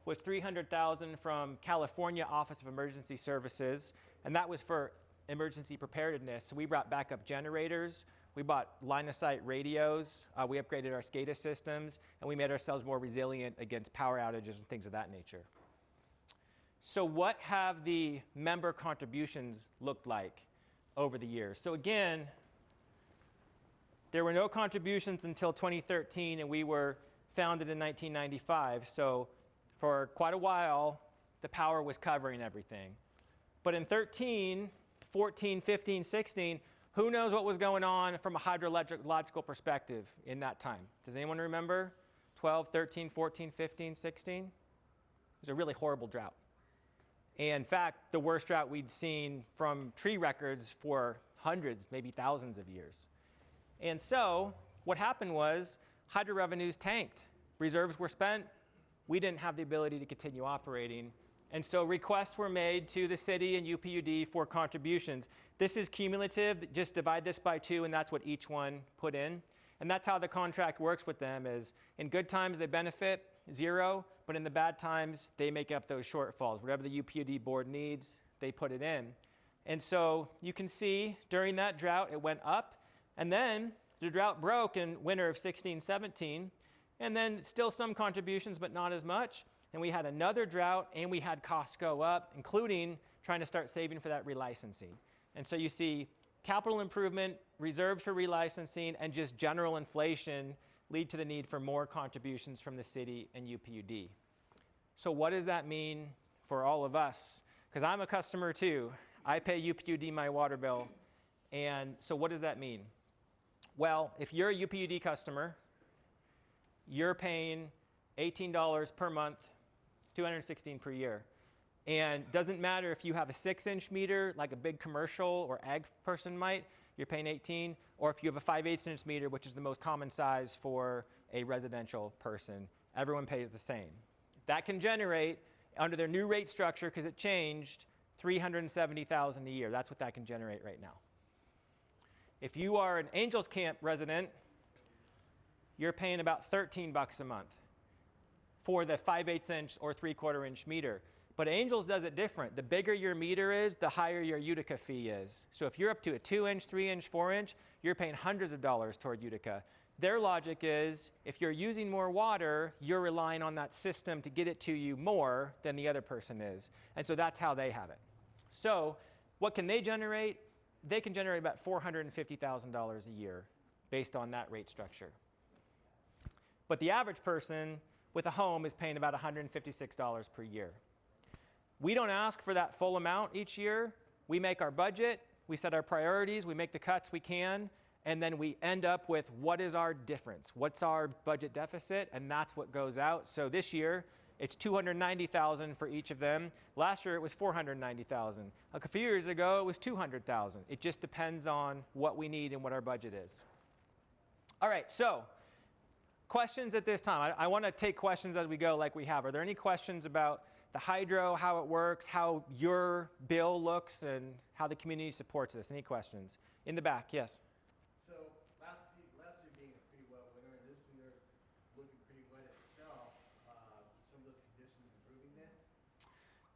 was $300,000 from California Office of Emergency Services, and that was for emergency preparedness. So we brought backup generators, we bought line-of-sight radios, we upgraded our SCADA systems, and we made ourselves more resilient against power outages and things of that nature. So what have the member contributions looked like over the years? So again, there were no contributions until 2013, and we were founded in 1995. So for quite a while, the power was covering everything. But in 13, 14, 15, 16, who knows what was going on from a hydrological perspective in that time? Does anyone remember? 12, 13, 14, 15, 16? It was a really horrible drought. And in fact, the worst drought we'd seen from tree records for hundreds, maybe thousands of years. And so what happened was hydro revenues tanked. Reserves were spent. We didn't have the ability to continue operating. And so requests were made to the city and UPUD for contributions. This is cumulative. Just divide this by 2, and that's what each one put in. And that's how the contract works with them is in good times they benefit 0, but in the bad times they make up those shortfalls. Whatever the UPUD board needs, they put it in. And so you can see during that drought it went up, and then the drought broke in winter of 16, 17, and then still some contributions, but not as much. And we had another drought, and we had costs go up, including trying to start saving for that relicensing. And so you see capital improvement, reserves for relicensing, and just general inflation lead to the need for more contributions from the city and UPUD. So what does that mean for all of us? Because I'm a customer too. I pay UPUD my water bill. And so what does that mean? Well, if you're a UPUD customer, you're paying $18 per month, $216 per year. And doesn't matter if you have a 6-inch meter, like a big commercial or ag person might, you're paying 18, or if you have a 5/8-inch meter, which is the most common size for a residential person, everyone pays the same. That can generate, under their new rate structure, because it changed, $370,000 a year. That's what that can generate right now. If you are an Angels Camp resident, you're paying about $13 a month for the 5/8-inch or 3/4-inch meter. But Angels does it different. The bigger your meter is, the higher your Utica fee is. So if you're up to a 2-inch, 3-inch, 4-inch, you're paying hundreds of dollars toward Utica. Their logic is, if you're using more water, you're relying on that system to get it to you more than the other person is. And so that's how they have it. So what can they generate? They can generate about $450,000 a year based on that rate structure. But the average person with a home is paying about $156 per year. We don't ask for that full amount each year. We make our budget, we set our priorities, we make the cuts we can, and then we end up with what is our difference? What's our budget deficit? And that's what goes out. So this year, it's $290,000 for each of them. Last year, it was $490,000. A few years ago, it was $200,000. It just depends on what we need and what our budget is. All right, so questions at this time. I want to take questions as we go like we have. Are there any questions about the hydro, how it works, how your bill looks, and how the community supports this? Any questions? In the back, yes. So last year being a pretty wet winter, and this year looking pretty wet itself, some of those conditions improving then?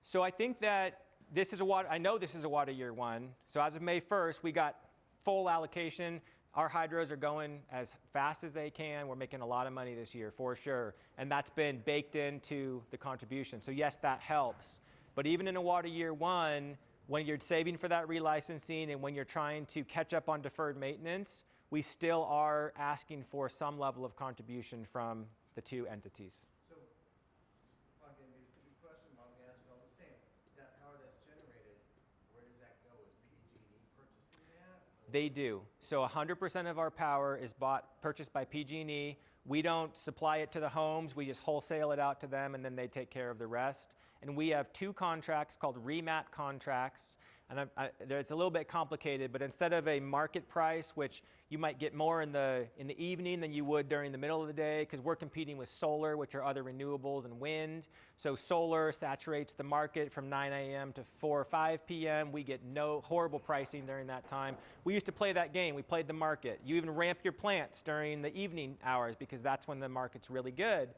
So I think that this is I know this is a water year one. So as of May 1st, we got full allocation. Our hydros are going as fast as they can. We're making a lot of money this year, for sure. And that's been baked into the contribution. So yes, that helps. But even in a water year one, when you're saving for that relicensing and when you're trying to catch up on deferred maintenance, we still are asking for some level of contribution from the two entities. So, again, these two questions, I'm going to ask you all the same. That power that's generated, where does that go? Is PG&E purchasing that? They do. So 100% of our power is purchased by PG&E. We don't supply it to the homes. We just wholesale it out to them, and then they take care of the rest. And we have two contracts called remat contracts. And it's a little bit complicated, but instead of a market price, which you might get more in the evening than you would during the middle of the day, because we're competing with solar, which are other renewables, and wind. So solar saturates the market from 9 a.m. to 4 or 5 p.m. We get no horrible pricing during that time. We used to play that game. We played the market. You even ramp your plants during the evening hours because that's when the market's really good.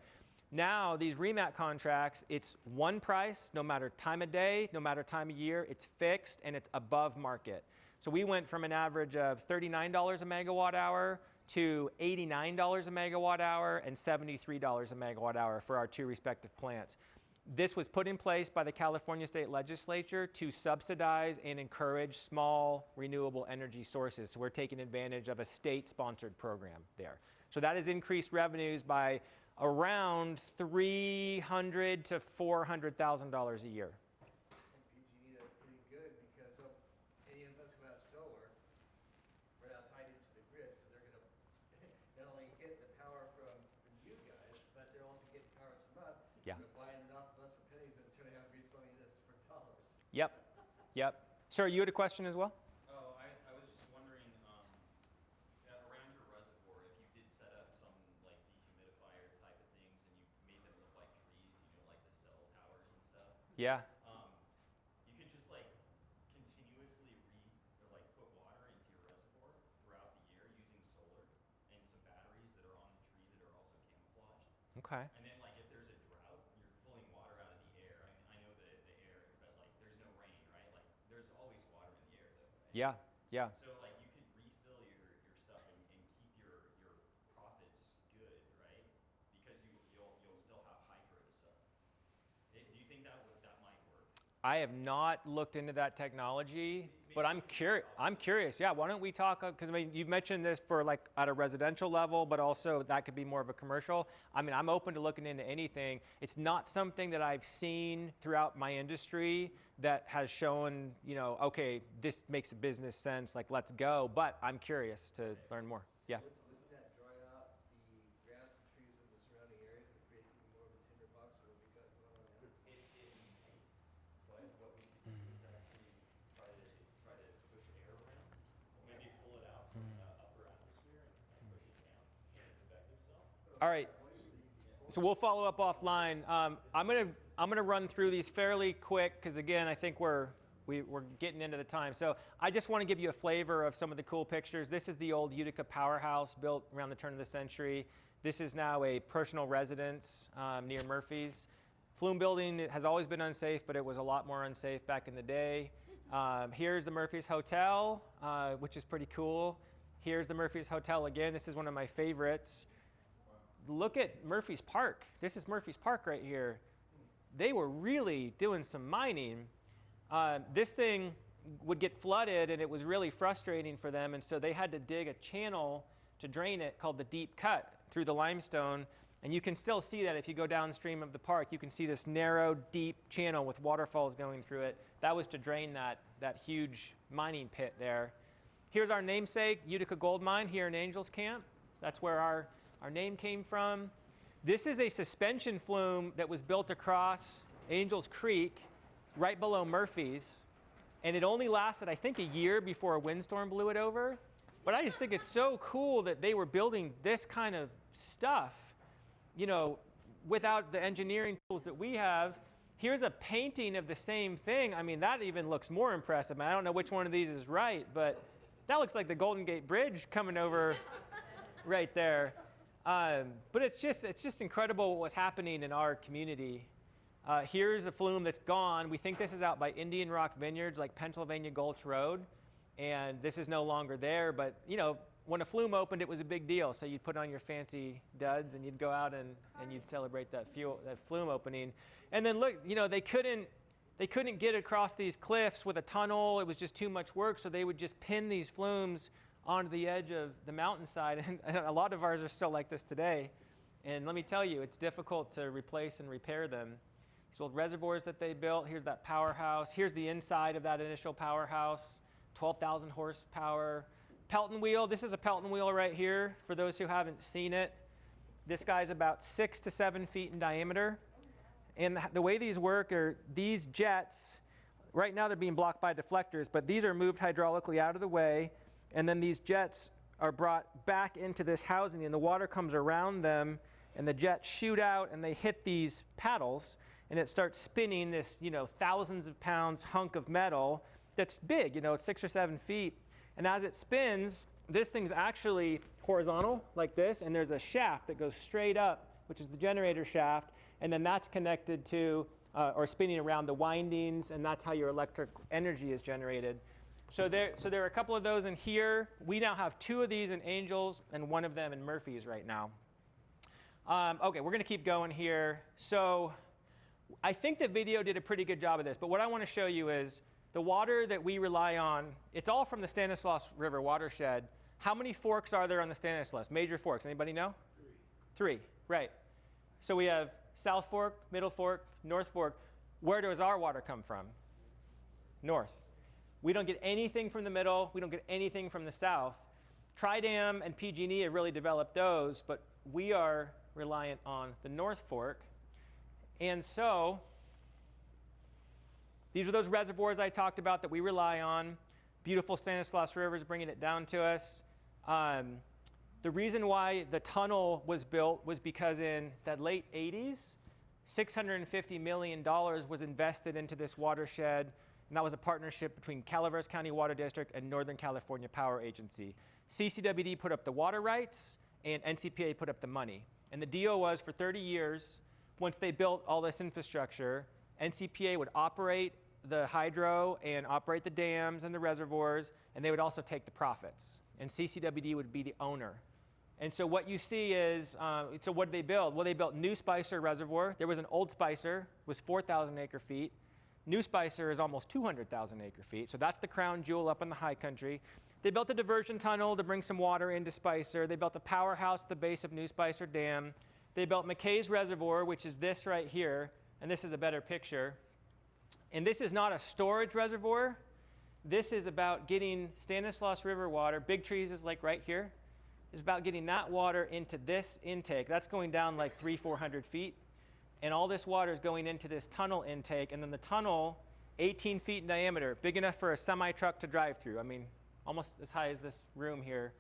Now, these remat contracts, it's one price, no matter time of day, no matter time of year, it's fixed and it's above market. So we went from an average of $39 a megawatt hour to $89 a megawatt hour and $73 a megawatt hour for our two respective plants. This was put in place by the California State Legislature to subsidize and encourage small renewable energy sources. So we're taking advantage of a state-sponsored program there. So that has increased revenues by around $300,000 to $400,000 a year. PG&E, that's pretty good because any of us who have solar, we're not tied into the grid, so they're going to not only get the power from you guys, but they're also getting power from us. Yeah. They're buying it off of us for pennies and turning out reselling us for dollars. Yep. Yep. Sir, you had a question as well? Oh, I was just wondering, around your reservoir, if you did set up some like dehumidifier type of things and you made them look like trees, like the cell towers and stuff. Yeah. You could just like continuously put water into your reservoir throughout the year using solar and some batteries that are on the tree that are also camouflaged. Okay. And then if there's a drought, you're pulling water out of the air. I mean, I know the air, but there's no rain, right? There's always water in the air though. Right? Yeah. Yeah. So you could refill your stuff and keep your profits good, right? Because you'll still have hydro to sell. Do you think that might work? I have not looked into that technology. But I'm curious. Yeah, why don't we talk? Because I mean, you've mentioned this for like at a residential level, but also that could be more of a commercial. I mean, I'm open to looking into anything. It's not something that I've seen throughout my industry that has shown, you know, okay, this makes a business sense. Like, let's go. But I'm curious to learn more. Yeah. Wouldn't that dry out the grass and trees in the surrounding areas and create even more of a tinderbox than what we got going on now? It paints, but what we can do is actually try to push air around, maybe pull it out from the upper atmosphere and push it down and convect itself. All right. So we'll follow up offline. I'm gonna run through these fairly quick because again, I think we're getting into the time. So I just want to give you a flavor of some of the cool pictures. This is the old Utica powerhouse built around the turn of the century. This is now a personal residence near Murphy's. Flume building has always been unsafe, but it was a lot more unsafe back in the day. Here's the Murphy's Hotel, which is pretty cool. Here's the Murphy's Hotel again. This is one of my favorites. Look at Murphy's Park. This is Murphy's Park right here. They were really doing some mining. This thing would get flooded and it was really frustrating for them, and so they had to dig a channel to drain it called the deep cut through the limestone. And you can still see that if you go downstream of the park. You can see this narrow, deep channel with waterfalls going through it. That was to drain that huge mining pit there. Here's our namesake, Utica Gold Mine here in Angels Camp. That's where our name came from. This is a suspension flume that was built across Angels Creek right below Murphy's. And it only lasted, I think, a year before a windstorm blew it over. But I just think it's so cool that they were building this kind of stuff, you know, without the engineering tools that we have. Here's a painting of the same thing. I mean, that even looks more impressive. I don't know which one of these is right, but that looks like the Golden Gate Bridge coming over right there. But it's just incredible what was happening in our community. Here's a flume that's gone. We think this is out by Indian Rock Vineyards, like Pennsylvania Gulch Road, and this is no longer there. But you know, when a flume opened, it was a big deal. So you'd put on your fancy duds and you'd go out and you'd celebrate that flume opening. And then look, you know, they couldn't get across these cliffs with a tunnel. It was just too much work. So they would just pin these flumes onto the edge of the mountainside. And a lot of ours are still like this today. And let me tell you, it's difficult to replace and repair them. These old reservoirs that they built. Here's that powerhouse. Here's the inside of that initial powerhouse. 12,000 horsepower. Pelton wheel. This is a Pelton wheel right here for those who haven't seen it. This guy's about 6 to 7 feet in diameter. And the way these work are these jets, right now they're being blocked by deflectors, but these are moved hydraulically out of the way. And then these jets are brought back into this housing and the water comes around them and the jets shoot out and they hit these paddles and it starts spinning this, you know, thousands of pounds hunk of metal that's big, you know, it's 6 or 7 feet. And as it spins, this thing's actually horizontal like this, and there's a shaft that goes straight up, which is the generator shaft, and then that's connected to, or spinning around the windings, and that's how your electric energy is generated. So there are a couple of those in here. We now have 2 of these in Angels and 1 of them in Murphy's right now. Okay, we're gonna keep going here. So I think the video did a pretty good job of this, but what I wanna show you is the water that we rely on, it's all from the Stanislaus River watershed. How many forks are there on the Stanislaus? Major forks, anybody know? 3, right. So we have South Fork, Middle Fork, North Fork. Where does our water come from? North. We don't get anything from the middle. We don't get anything from the south. Tridam and PG&E have really developed those, but we are reliant on the North Fork. And so these are those reservoirs I talked about that we rely on. Beautiful Stanislaus River is bringing it down to us. The reason why the tunnel was built was because in the late 80s, $650 million was invested into this watershed, and that was a partnership between Calaveras County Water District and Northern California Power Agency. CCWD put up the water rights, and NCPA put up the money. And the deal was for 30 years, once they built all this infrastructure, NCPA would operate the hydro and operate the dams and the reservoirs, and they would also take the profits. And CCWD would be the owner. And so what you see is, so what did they build? Well, they built New Spicer Reservoir. There was an old Spicer, was 4,000 acre feet. New Spicer is almost 200,000 acre-feet, so that's the crown jewel up in the high country. They built a diversion tunnel to bring some water into Spicer. They built a powerhouse at the base of New Spicer Dam. They built McKay's Reservoir, which is this right here, and this is a better picture. And this is not a storage reservoir. This is about getting Stanislaus River water, Big Trees is like right here, is about getting that water into this intake. That's going down like 300-400 feet. And all this water is going into this tunnel intake. And then the tunnel, 18 feet in diameter, big enough for a semi-truck to drive through. I mean, almost as high as this room here,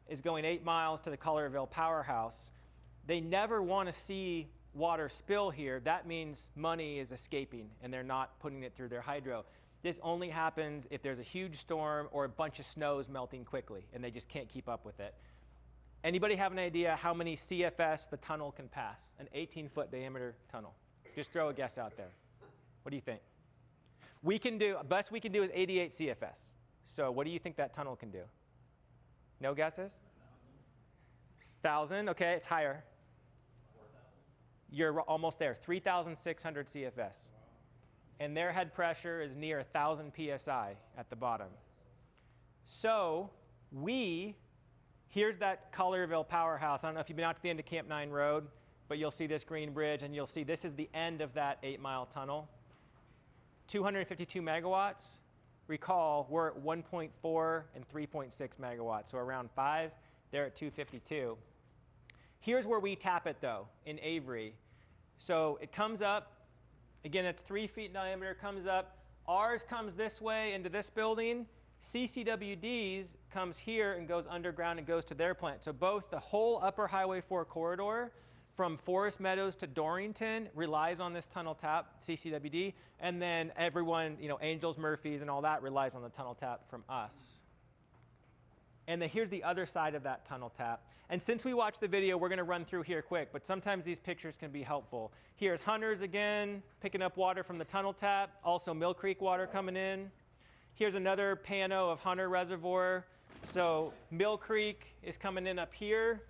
is going 8 miles to the Collierville powerhouse. They never want to see water spill here. That means money is escaping and they're not putting it through their hydro. This only happens if there's a huge storm or a bunch of snows melting quickly and they just can't keep up with it. Anybody have an idea how many CFS the tunnel can pass? An 18-foot diameter tunnel. Just throw a guess out there. What do you think? We can do, best we can do is 88 CFS. So what do you think that tunnel can do? No guesses? 1,000, okay, it's higher. 4,000? You're almost there, 3,600 CFS. And their head pressure is near 1,000 PSI at the bottom. So here's that Collierville powerhouse. I don't know if you've been out to the end of Camp 9 Road, but you'll see this green bridge and you'll see this is the end of that 8-mile tunnel. 252 megawatts. Recall, we're at 1.4 and 3.6 megawatts, so around 5. They're at 252. Here's where we tap it, though, in Avery. So it comes up. Again, it's 3 feet in diameter, comes up. Ours comes this way into this building. CCWD's comes here and goes underground and goes to their plant. So both the whole upper Highway 4 corridor from Forest Meadows to Dorrington relies on this tunnel tap, CCWD, and then everyone, Angels, Murphys, and all that relies on the tunnel tap from us. And then here's the other side of that tunnel tap. And since we watched the video, we're going to run through here quick, but sometimes these pictures can be helpful. Here's Hunters again, picking up water from the tunnel tap, also Mill Creek water coming in. Here's another pano of Hunter Reservoir. So Mill Creek is coming in up here.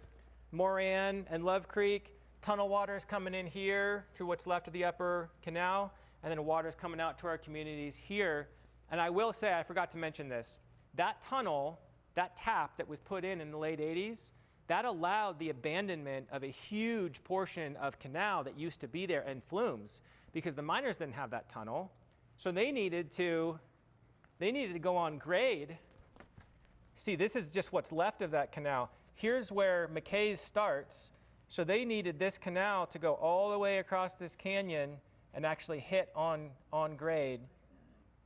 Moran and Love Creek. Tunnel water is coming in here through what's left of the upper canal, and then water is coming out to our communities here. And I will say, I forgot to mention this, that tunnel, that tap that was put in the late 80s, that allowed the abandonment of a huge portion of canal that used to be there and flumes, because the miners didn't have that tunnel. So they needed to go on grade. See, this is just what's left of that canal. Here's where McKay's starts. So they needed this canal to go all the way across this canyon and actually hit on grade.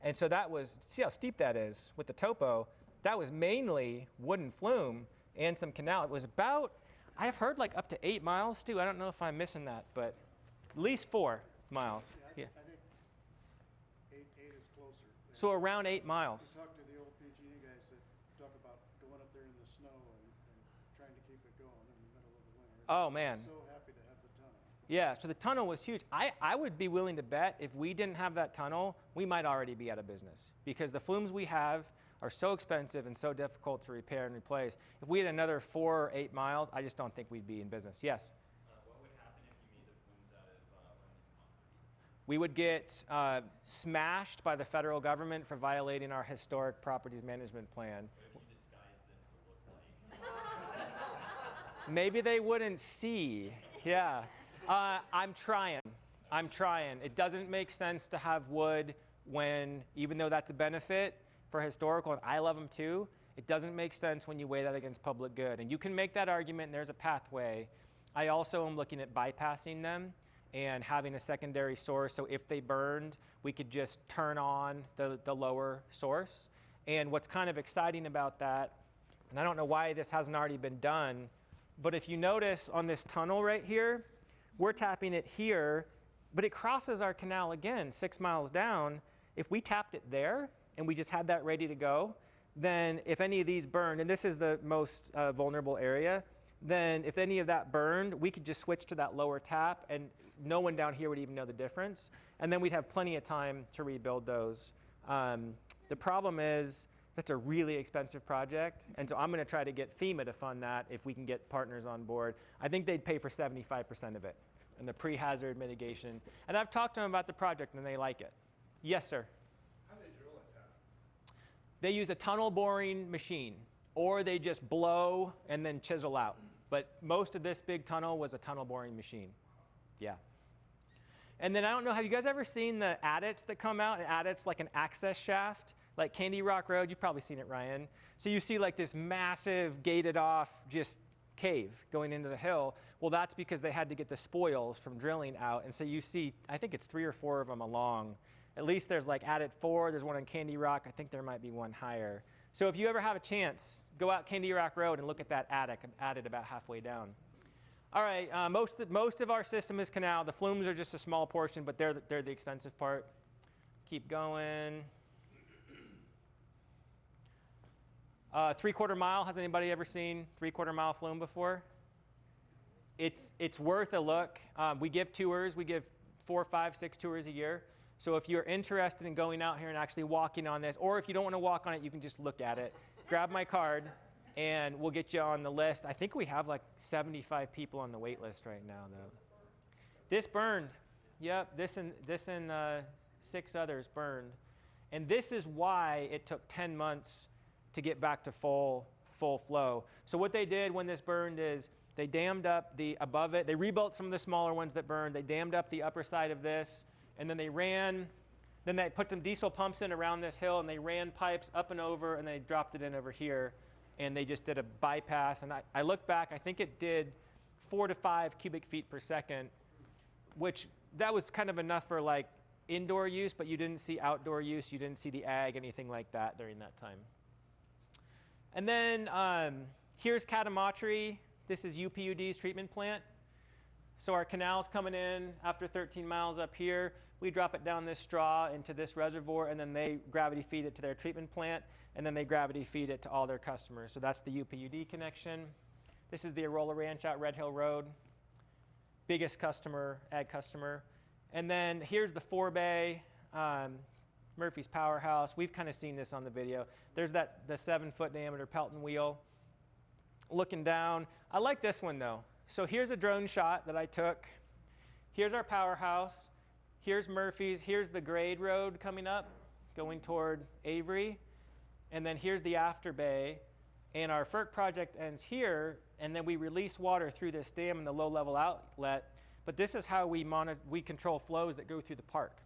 And so that was, see how steep that is with the topo. That was mainly wooden flume and some canal. It was about, I've heard like up to 8 miles, Stu. I don't know if I'm missing that, but at least 4 miles. Yeah. I think 8 is closer. So around 8 miles. I talked to the old PG&E guys that talk about going up there in the snow and trying to keep it going in the middle of the winter. Oh, man. So happy to have the tunnel. Yeah, so the tunnel was huge. I would be willing to bet if we didn't have that tunnel, we might already be out of business, because the flumes we have are so expensive and so difficult to repair and replace. If we had another 4 or 8 miles, I just don't think we'd be in business. Yes? What would happen if you made the flumes out of London concrete? We would get smashed by the federal government for violating our historic properties management plan. What if you disguised them to look like? Maybe they wouldn't see. Yeah. I'm trying. It doesn't make sense to have wood when, even though that's a benefit for historical, and I love them too, it doesn't make sense when you weigh that against public good. And you can make that argument, and there's a pathway. I also am looking at bypassing them and having a secondary source, so if they burned, we could just turn on the lower source. And what's kind of exciting about that, and I don't know why this hasn't already been done, but if you notice on this tunnel right here, we're tapping it here, but it crosses our canal again 6 miles down. If we tapped it there and we just had that ready to go, then if any of these burned, and this is the most vulnerable area, then if any of that burned, we could just switch to that lower tap and no one down here would even know the difference. And then we'd have plenty of time to rebuild those. The problem is that's a really expensive project, and so I'm going to try to get FEMA to fund that if we can get partners on board. I think they'd pay for 75% of it and the pre-hazard mitigation. And I've talked to them about the project and they like it. Yes, sir. How do they drill a tap? They use a tunnel boring machine, or they just blow and then chisel out. But most of this big tunnel was a tunnel boring machine. Yeah. And then I don't know, have you guys ever seen the adits that come out? An adit's like an access shaft, like Candy Rock Road. You've probably seen it, Ryan. So you see like this massive gated off just cave going into the hill. Well, that's because they had to get the spoils from drilling out. And so you see, I think it's 3 or 4 of them along. At least there's like Adit 4, there's one on Candy Rock. I think there might be one higher. So if you ever have a chance, go out Candy Rock Road and look at that adit about halfway down. All right, most of our system is canal. The flumes are just a small portion, but they're the expensive part. Keep going. 3/4 mile, has anybody ever seen 3/4 mile flume before? It's worth a look. We give tours. We give 4, 5, 6 tours a year. So if you're interested in going out here and actually walking on this, or if you don't want to walk on it, you can just look at it. Grab my card, and we'll get you on the list. I think we have like 75 people on the wait list right now, though. This burned. Yep, this and 6 others burned. And this is why it took 10 months to get back to full flow. So what they did when this burned is they dammed up the above it. They rebuilt some of the smaller ones that burned. They dammed up the upper side of this, and then they put some diesel pumps in around this hill, and they ran pipes up and over, and they dropped it in over here, and they just did a bypass. And I look back, I think it did 4 to 5 cubic feet per second, which that was kind of enough for like indoor use, but you didn't see outdoor use. You didn't see the ag, anything like that during that time. And then here's Catamatri. This is UPUD's treatment plant. So our canal's coming in after 13 miles up here. We drop it down this straw into this reservoir, and then they gravity feed it to their treatment plant, and then they gravity feed it to all their customers. So that's the UPUD connection. This is the Arola Ranch out Red Hill Road. Biggest customer, ag customer. And then here's the forebay, Murphy's Powerhouse. We've kind of seen this on the video. There's the 7-foot diameter Pelton wheel. Looking down, I like this one though. So here's a drone shot that I took. Here's our powerhouse. Here's Murphy's. Here's the grade road coming up, going toward Avery. And then here's the after bay. And our FERC project ends here, and then we release water through this dam in the low-level outlet. But this is how we control flows that go through the park.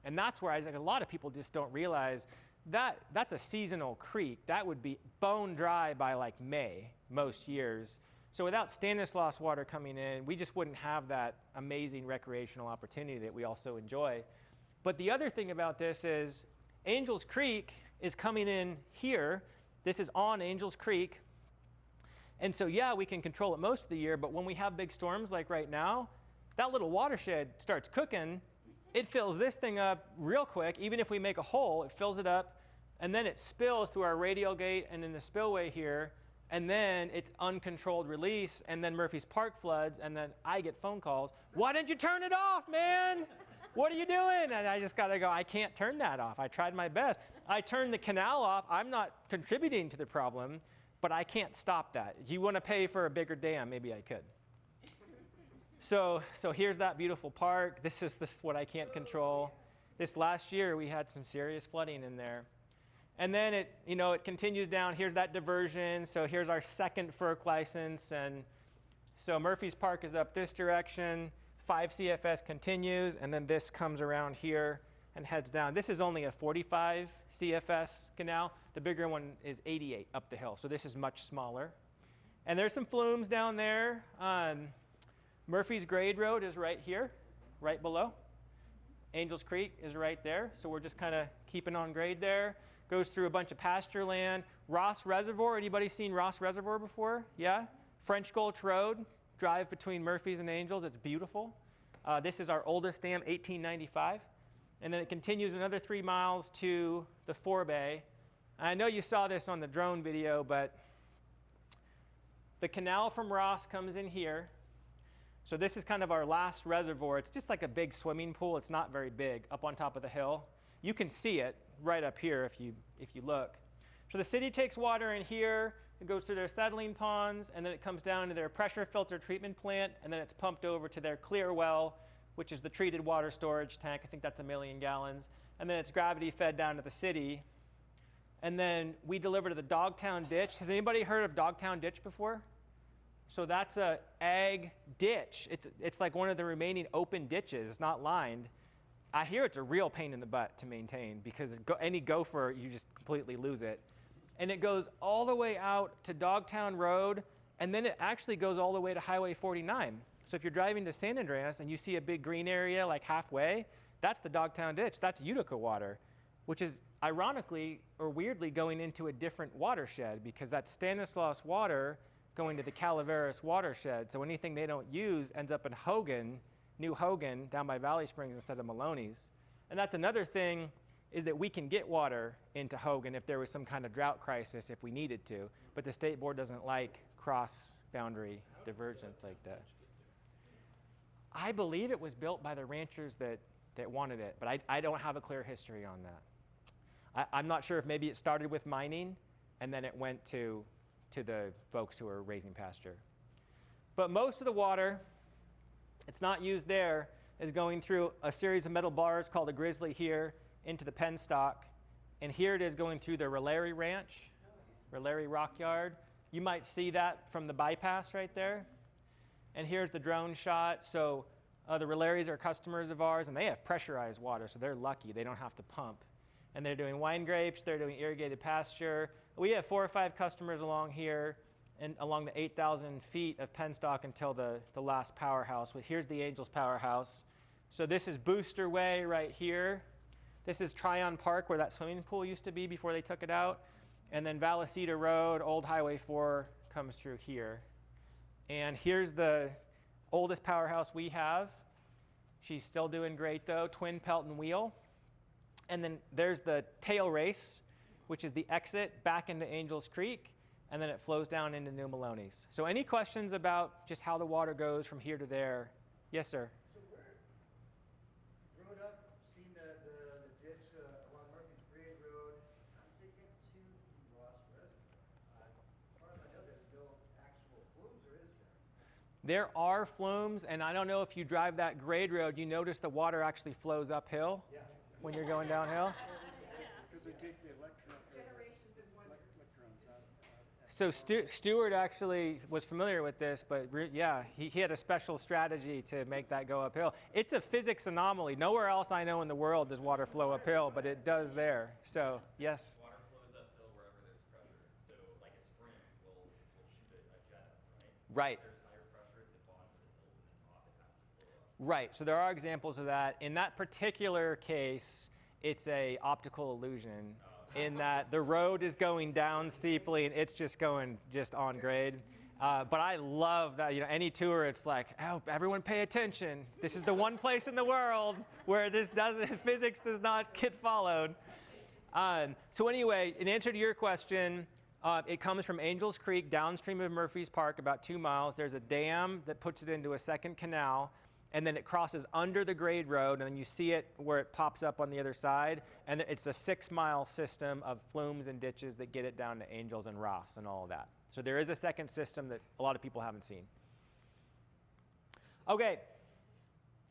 And that's where I think a lot of people just don't realize that that's a seasonal creek. That would be bone dry by like May most years. So without Stanislaus water coming in, we just wouldn't have that amazing recreational opportunity that we also enjoy. But the other thing about this is Angels Creek is coming in here. This is on Angels Creek. And so yeah, we can control it most of the year, but when we have big storms like right now, that little watershed starts cooking. It fills this thing up real quick. Even if we make a hole, it fills it up, and then it spills through our radial gate and in the spillway here, and then it's uncontrolled release, and then Murphy's Park floods, and then I get phone calls. Why didn't you turn it off, man? What are you doing? And I just gotta go, I can't turn that off. I tried my best. I turned the canal off. I'm not contributing to the problem, but I can't stop that. If you wanna pay for a bigger dam, maybe I could. So here's that beautiful park. This is what I can't control. This last year, we had some serious flooding in there. And then it continues down. Here's that diversion. So here's our second FERC license. And so Murphy's Park is up this direction. 5 CFS continues, and then this comes around here and heads down. This is only a 45 CFS canal. The bigger one is 88 up the hill. So this is much smaller. And there's some flumes down there. Murphy's Grade Road is right here, right below. Angels Creek is right there. So we're just kind of keeping on grade there. Goes through a bunch of pasture land. Ross Reservoir, anybody seen Ross Reservoir before? Yeah? French Gulch Road, drive between Murphy's and Angels. It's beautiful. This is our oldest dam, 1895. And then it continues another 3 miles to the forebay. I know you saw this on the drone video, but the canal from Ross comes in here. So this is kind of our last reservoir. It's just like a big swimming pool. It's not very big, up on top of the hill. You can see it right up here if you look. So the city takes water in here, it goes through their settling ponds, and then it comes down to their pressure filter treatment plant, and then it's pumped over to their clear well, which is the treated water storage tank. I think that's 1 million gallons. and then it's gravity fed down to the city. And then we deliver to the Dogtown Ditch. Has anybody heard of Dogtown Ditch before? So that's a ag ditch. It's like one of the remaining open ditches. It's not lined. I hear it's a real pain in the butt to maintain because any gopher, you just completely lose it. And it goes all the way out to Dogtown Road, and then it actually goes all the way to Highway 49. So if you're driving to San Andreas and you see a big green area like halfway, that's the Dogtown Ditch. That's Utica water, which is ironically or weirdly going into a different watershed because that's Stanislaus water going to the Calaveras watershed. So anything they don't use ends up in Hogan, New Hogan, down by Valley Springs instead of Maloney's. And that's another thing, is that we can get water into Hogan if there was some kind of drought crisis if we needed to. But the state board doesn't like cross-boundary divergence like that. I believe it was built by the ranchers that wanted it, but I don't have a clear history on that. I'm not sure if maybe it started with mining and then it went to the folks who are raising pasture. But most of the water, it's not used there, is going through a series of metal bars called a grizzly here into the penstock. And here it is going through the Relary Ranch, Relary Rock Yard. You might see that from the bypass right there. And here's the drone shot. So the Relaries are customers of ours, and they have pressurized water, so they're lucky. They don't have to pump. And they're doing wine grapes. They're doing irrigated pasture. We have 4 or 5 customers along here and along the 8,000 feet of penstock until the last powerhouse. But here's the Angels powerhouse. So this is Booster Way right here. This is Tryon Park, where that swimming pool used to be before they took it out. And then Vallecito Road, Old Highway 4, comes through here. And here's the oldest powerhouse we have. She's still doing great, though, twin Pelton wheel. And then there's the tail race, which is the exit back into Angels Creek, and then it flows down into New Maloney's. So any questions about just how the water goes from here to there? Yes, sir? So growing up, seeing the ditch along Murphy's Grade Road, how does it get to the Ross Reservoir? As far as I know, there's no actual flumes, or is there? There are flumes, and I don't know if you drive that grade road, you notice the water actually flows uphill when you're going downhill. Because they take the electrons out. So Stewart actually was familiar with this, but he had a special strategy to make that go uphill. It's a physics anomaly. Nowhere else I know in the world does water flow uphill, but it does there. So, yes? Water flows uphill wherever there's pressure. So, like a spring will shoot a jet up, right? Right. If there's higher pressure at the bottom of the hill than the top, it has to flow up. Right. So there are examples of that. In that particular case, it's a optical illusion. In that the road is going down steeply and it's just going on grade. But I love that, any tour, it's like, oh, everyone pay attention. This is the one place in the world where physics does not get followed. So anyway, in answer to your question, it comes from Angels Creek downstream of Murphy's Park, about 2 miles. There's a dam that puts it into a second canal. And then it crosses under the grade road, and then you see it where it pops up on the other side. And it's a 6-mile system of flumes and ditches that get it down to Angels and Ross and all of that. So there is a second system that a lot of people haven't seen. Okay.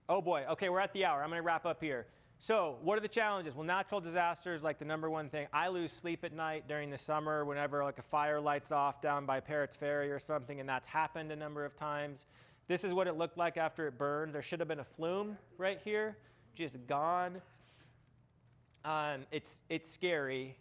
Oh boy. Okay, we're at the hour. I'm going to wrap up here. So what are the challenges? Well, natural disasters, like the #1 thing. I lose sleep at night during the summer whenever like a fire lights off down by Parrott's Ferry or something, and that's happened a number of times. This is what it looked like after it burned. There should have been a flume right here, just gone. It's scary.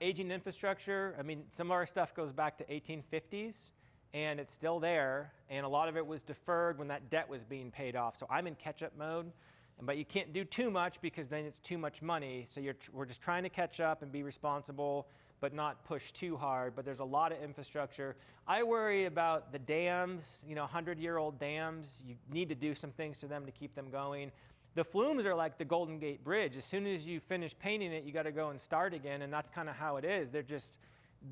Aging infrastructure, some of our stuff goes back to 1850s, and it's still there, and a lot of it was deferred when that debt was being paid off. So I'm in catch-up mode, but you can't do too much because then it's too much money. So we're just trying to catch up and be responsible, but not push too hard. But there's a lot of infrastructure. I worry about the dams, 100-year-old dams. You need to do some things to them to keep them going. The flumes are like the Golden Gate Bridge. As soon as you finish painting it, you got to go and start again, and that's kind of how it is.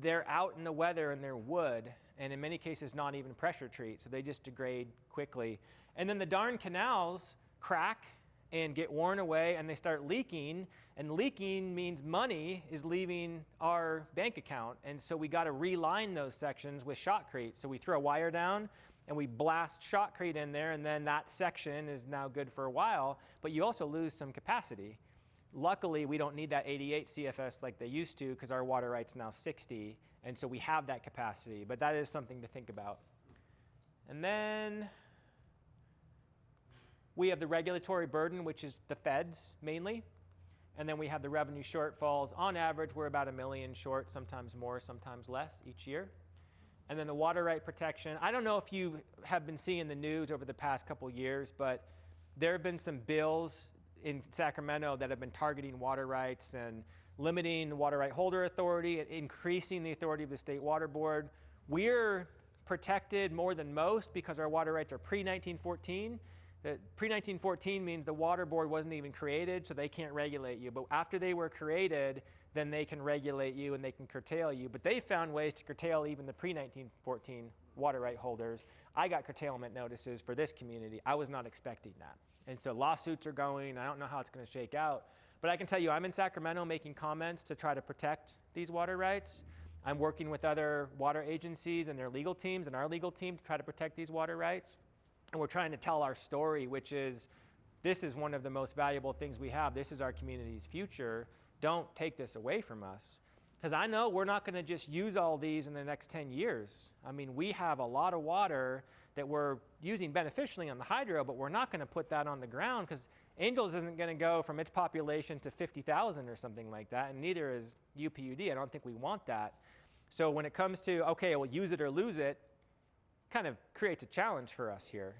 They're out in the weather and they're wood, and in many cases not even pressure treat, so they just degrade quickly. And then the darn canals crack and get worn away, and they start leaking, and leaking means money is leaving our bank account, and so we got to reline those sections with shotcrete. So we throw a wire down, and we blast shotcrete in there, and then that section is now good for a while, but you also lose some capacity. Luckily, we don't need that 88 CFS like they used to because our water right's now 60, and so we have that capacity, but that is something to think about. And then we have the regulatory burden, which is the feds mainly, and then we have the revenue shortfalls. On average, we're about $1 million short, sometimes more, sometimes less each year. And then the water right protection. I don't know if you have been seeing the news over the past couple years, but there have been some bills in Sacramento that have been targeting water rights and limiting the water right holder authority and increasing the authority of the State Water Board. We're protected more than most because our water rights are pre-1914. Pre-1914 means the water board wasn't even created, so they can't regulate you. But after they were created, then they can regulate you and they can curtail you. But they found ways to curtail even the pre-1914 water right holders. I got curtailment notices for this community. I was not expecting that. And so lawsuits are going. I don't know how it's going to shake out. But I can tell you, I'm in Sacramento making comments to try to protect these water rights. I'm working with other water agencies and their legal teams and our legal team to try to protect these water rights. And we're trying to tell our story, which is, this is one of the most valuable things we have. This is our community's future. Don't take this away from us. Because I know we're not going to just use all these in the next 10 years. I mean, we have a lot of water that we're using beneficially on the hydro, but we're not going to put that on the ground because Angels isn't going to go from its population to 50,000 or something like that, and neither is UPUD. I don't think we want that. So when it comes to, okay, we'll use it or lose it, kind of creates a challenge for us here.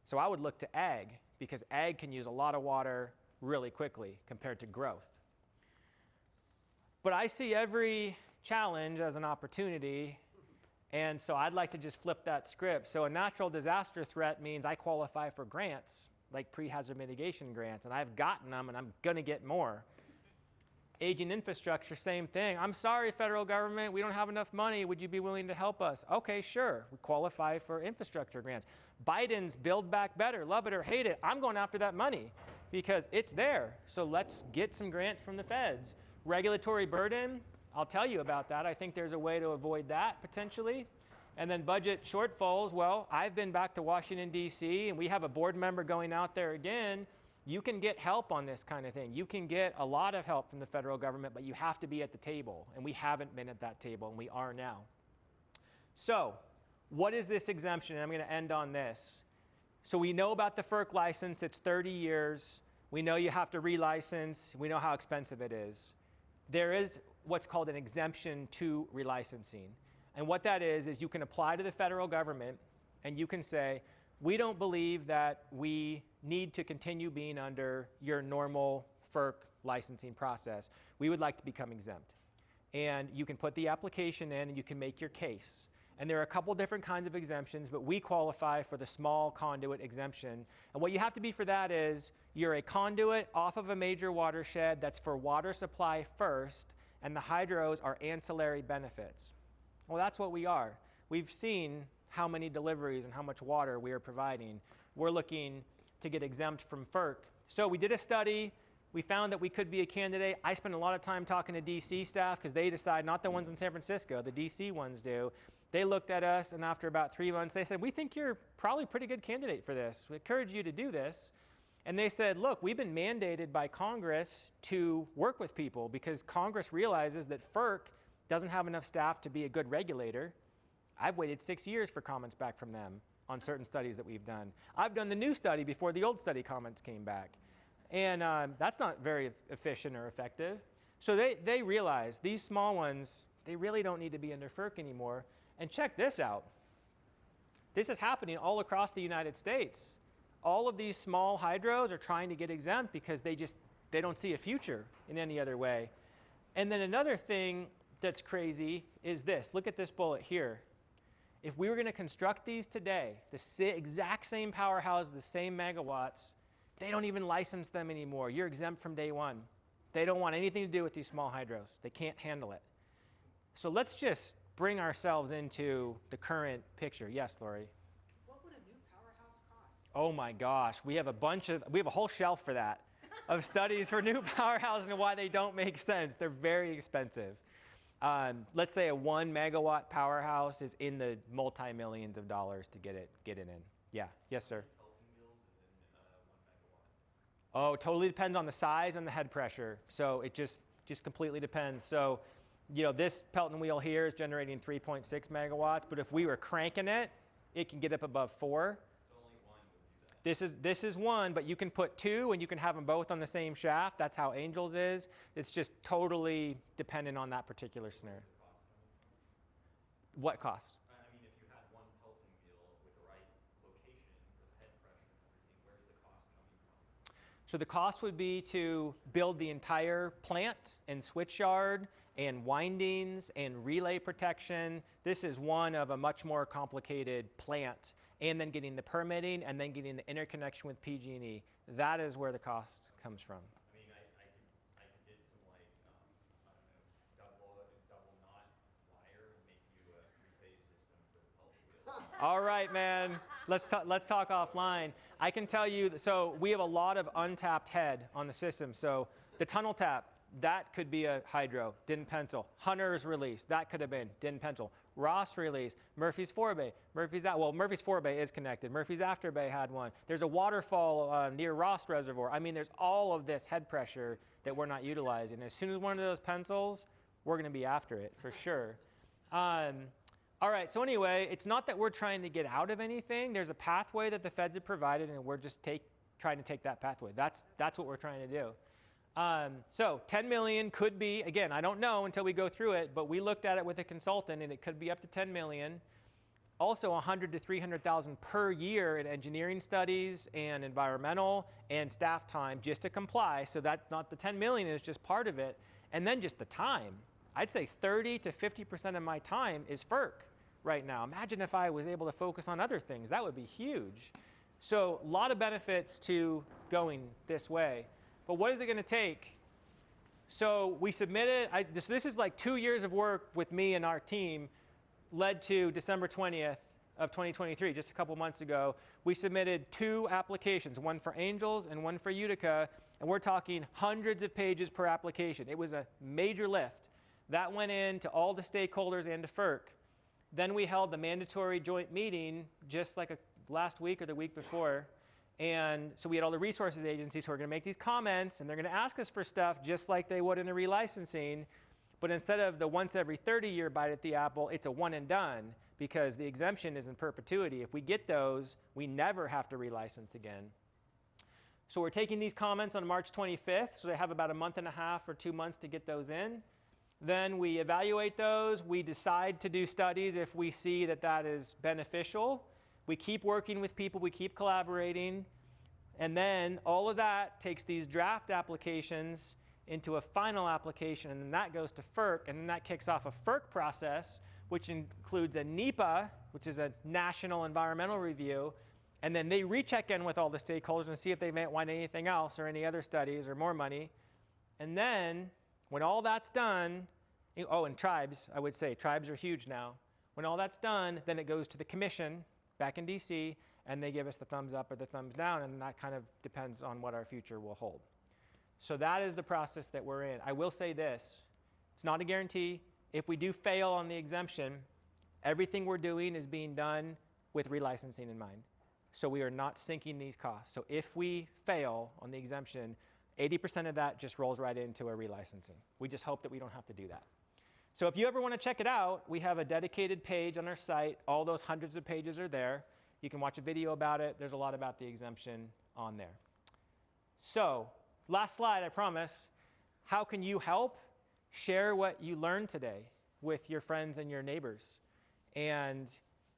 So I would look to ag, because ag can use a lot of water really quickly compared to growth. But I see every challenge as an opportunity, and so I'd like to just flip that script. So a natural disaster threat means I qualify for grants, like pre-hazard mitigation grants, and I've gotten them, and I'm going to get more. Aging infrastructure, same thing. I'm sorry, federal government, we don't have enough money. Would you be willing to help us? Okay, sure. We qualify for infrastructure grants. Biden's Build Back Better, love it or hate it. I'm going after that money because it's there. So let's get some grants from the feds. Regulatory burden, I'll tell you about that. I think there's a way to avoid that potentially. And then budget shortfalls, well, I've been back to Washington, D.C., and we have a board member going out there again. You can get help on this kind of thing. You can get a lot of help from the federal government, but you have to be at the table. And we haven't been at that table, and we are now. So what is this exemption? And I'm going to end on this. So we know about the FERC license. It's 30 years. We know you have to relicense. We know how expensive it is. There is what's called an exemption to relicensing. And what that is you can apply to the federal government, and you can say, we don't believe that we need to continue being under your normal FERC licensing process. We would like to become exempt. And you can put the application in and you can make your case. And there are a couple different kinds of exemptions, but we qualify for the small conduit exemption. And what you have to be for that is you're a conduit off of a major watershed that's for water supply first, and the hydros are ancillary benefits. Well, that's what we are. We've seen how many deliveries and how much water we are providing. We're looking to get exempt from FERC. So we did a study. We found that we could be a candidate. I spent a lot of time talking to DC staff because they decide, not the ones in San Francisco, the DC ones do. They looked at us, and after about 3 months, they said, we think you're probably a pretty good candidate for this. We encourage you to do this. And they said, look, we've been mandated by Congress to work with people because Congress realizes that FERC doesn't have enough staff to be a good regulator. I've waited 6 years for comments back from them on certain studies that we've done. I've done the new study before the old study comments came back. And that's not very efficient or effective. So they realize these small ones, they really don't need to be under FERC anymore. And check this out. This is happening all across the United States. All of these small hydros are trying to get exempt because they don't see a future in any other way. And then another thing that's crazy is this. Look at this bullet here. If we were going to construct these today, the exact same powerhouse, the same megawatts, they don't even license them anymore. You're exempt from day one. They don't want anything to do with these small hydros. They can't handle it. So let's just bring ourselves into the current picture. Yes, Lori? What would a new powerhouse cost? Oh my gosh, we have a whole shelf for that of studies for new powerhouses and why they don't make sense. They're very expensive. Let's say a 1 megawatt powerhouse is in the multi-millions of dollars to get it in. Yeah, yes, sir. Oh, totally depends on the size and the head pressure. So it just completely depends. So, you know, this Pelton wheel here is generating 3.6 megawatts, but if we were cranking it, it can get up above 4. So only one would do that. This is one, but you can put 2 and you can have them both on the same shaft. That's how Angels is. It's just totally dependent on that particular snare. What cost? I mean, if you had one Pelton wheel with the right location for the head pressure and everything, where's the cost coming from? So the cost would be to build the entire plant and switch yard and windings and relay protection. This is one of a much more complicated plant, and then getting the permitting and then getting the interconnection with PG&E. That is where the cost comes from. I mean, I could get some like, I don't know, double knot wire and make you a three-phase system for the Pelton wheel. All right, man. Let's talk offline. I can tell you, so we have a lot of untapped head on the system. So the tunnel tap, that could be a hydro, didn't pencil. Hunter's release, that could have been, didn't pencil. Ross release, Murphy's forebay, Murphy's forebay is connected. Murphy's afterbay had one. There's a waterfall near Ross Reservoir. I mean, there's all of this head pressure that we're not utilizing. As soon as one of those pencils, we're going to be after it for sure. All right, so anyway, it's not that we're trying to get out of anything. There's a pathway that the feds have provided, and we're just trying to take that pathway. That's what we're trying to do. So 10 million could be, again, I don't know until we go through it, but we looked at it with a consultant, and it could be up to 10 million. Also 100 to 300,000 per year in engineering studies and environmental and staff time just to comply. So that's not the 10 million is just part of it. And then just the time. I'd say 30 to 50% of my time is FERC right now. Imagine if I was able to focus on other things. That would be huge. So a lot of benefits to going this way. But what is it going to take? So we submitted, this is like 2 years of work with me and our team led to December 20th of 2023, just a couple months ago. We submitted 2 applications, one for Angels and one for Utica, and we're talking hundreds of pages per application. It was a major lift. That went in to all the stakeholders and to FERC. Then we held the mandatory joint meeting just like last week or the week before. And so we had all the resources agencies who are going to make these comments, and they're going to ask us for stuff just like they would in a relicensing. But instead of the once every 30-year bite at the apple, it's a one and done because the exemption is in perpetuity. If we get those, we never have to relicense again. So we're taking these comments on March 25th, so they have about a month and a half or 2 months to get those in. Then we evaluate those. We decide to do studies if we see that that is beneficial. We keep working with people. We keep collaborating. And then all of that takes these draft applications into a final application, and then that goes to FERC, and then that kicks off a FERC process, which includes a NEPA, which is a National Environmental Review, and then they recheck in with all the stakeholders and see if they might want anything else or any other studies or more money. And then when all that's done, oh, and tribes, I would say, tribes are huge now. When all that's done, then it goes to the commission back in DC, and they give us the thumbs up or the thumbs down, and that kind of depends on what our future will hold. So that is the process that we're in. I will say this, it's not a guarantee. If we do fail on the exemption, everything we're doing is being done with relicensing in mind. So we are not sinking these costs. So if we fail on the exemption, 80% of that just rolls right into a relicensing. We just hope that we don't have to do that. So if you ever want to check it out, we have a dedicated page on our site. All those hundreds of pages are there. You can watch a video about it. There's a lot about the exemption on there. So last slide, I promise. How can you help? Share what you learned today with your friends and your neighbors. And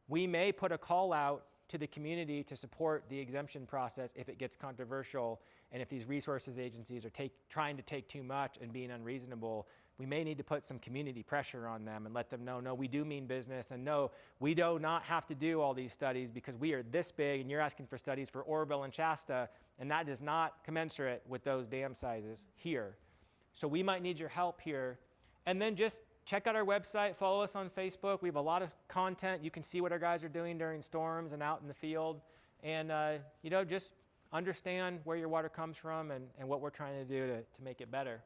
we may put a call out to the community to support the exemption process if it gets controversial, and if these resources agencies are trying to take too much and being unreasonable. We may need to put some community pressure on them and let them know, no, we do mean business, and no, we do not have to do all these studies because we are this big and you're asking for studies for Oroville and Shasta, and that is not commensurate with those dam sizes here. So we might need your help here. And then just check out our website, follow us on Facebook. We have a lot of content. You can see what our guys are doing during storms and out in the field. And just understand where your water comes from and what we're trying to do to make it better.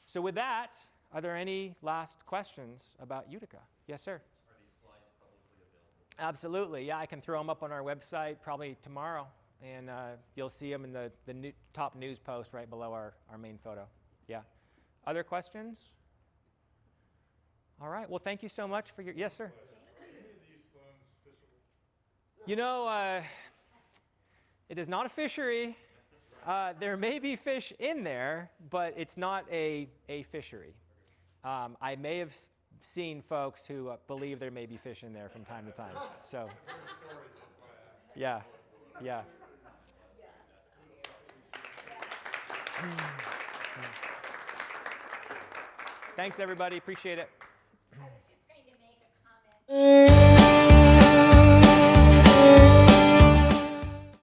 So with that, are there any last questions about Utica? Yes, sir. Are these slides publicly available? Absolutely. Yeah, I can throw them up on our website probably tomorrow. and you'll see them in the top news post right below our main photo. Yeah. Other questions? All right. Well, thank you so much for your. Yes, sir. You know, it is not a fishery. There may be fish in there, but it's not a fishery. I may have seen folks who believe there may be fish in there from time to time. So, yeah, yeah. Thanks, everybody. Appreciate it.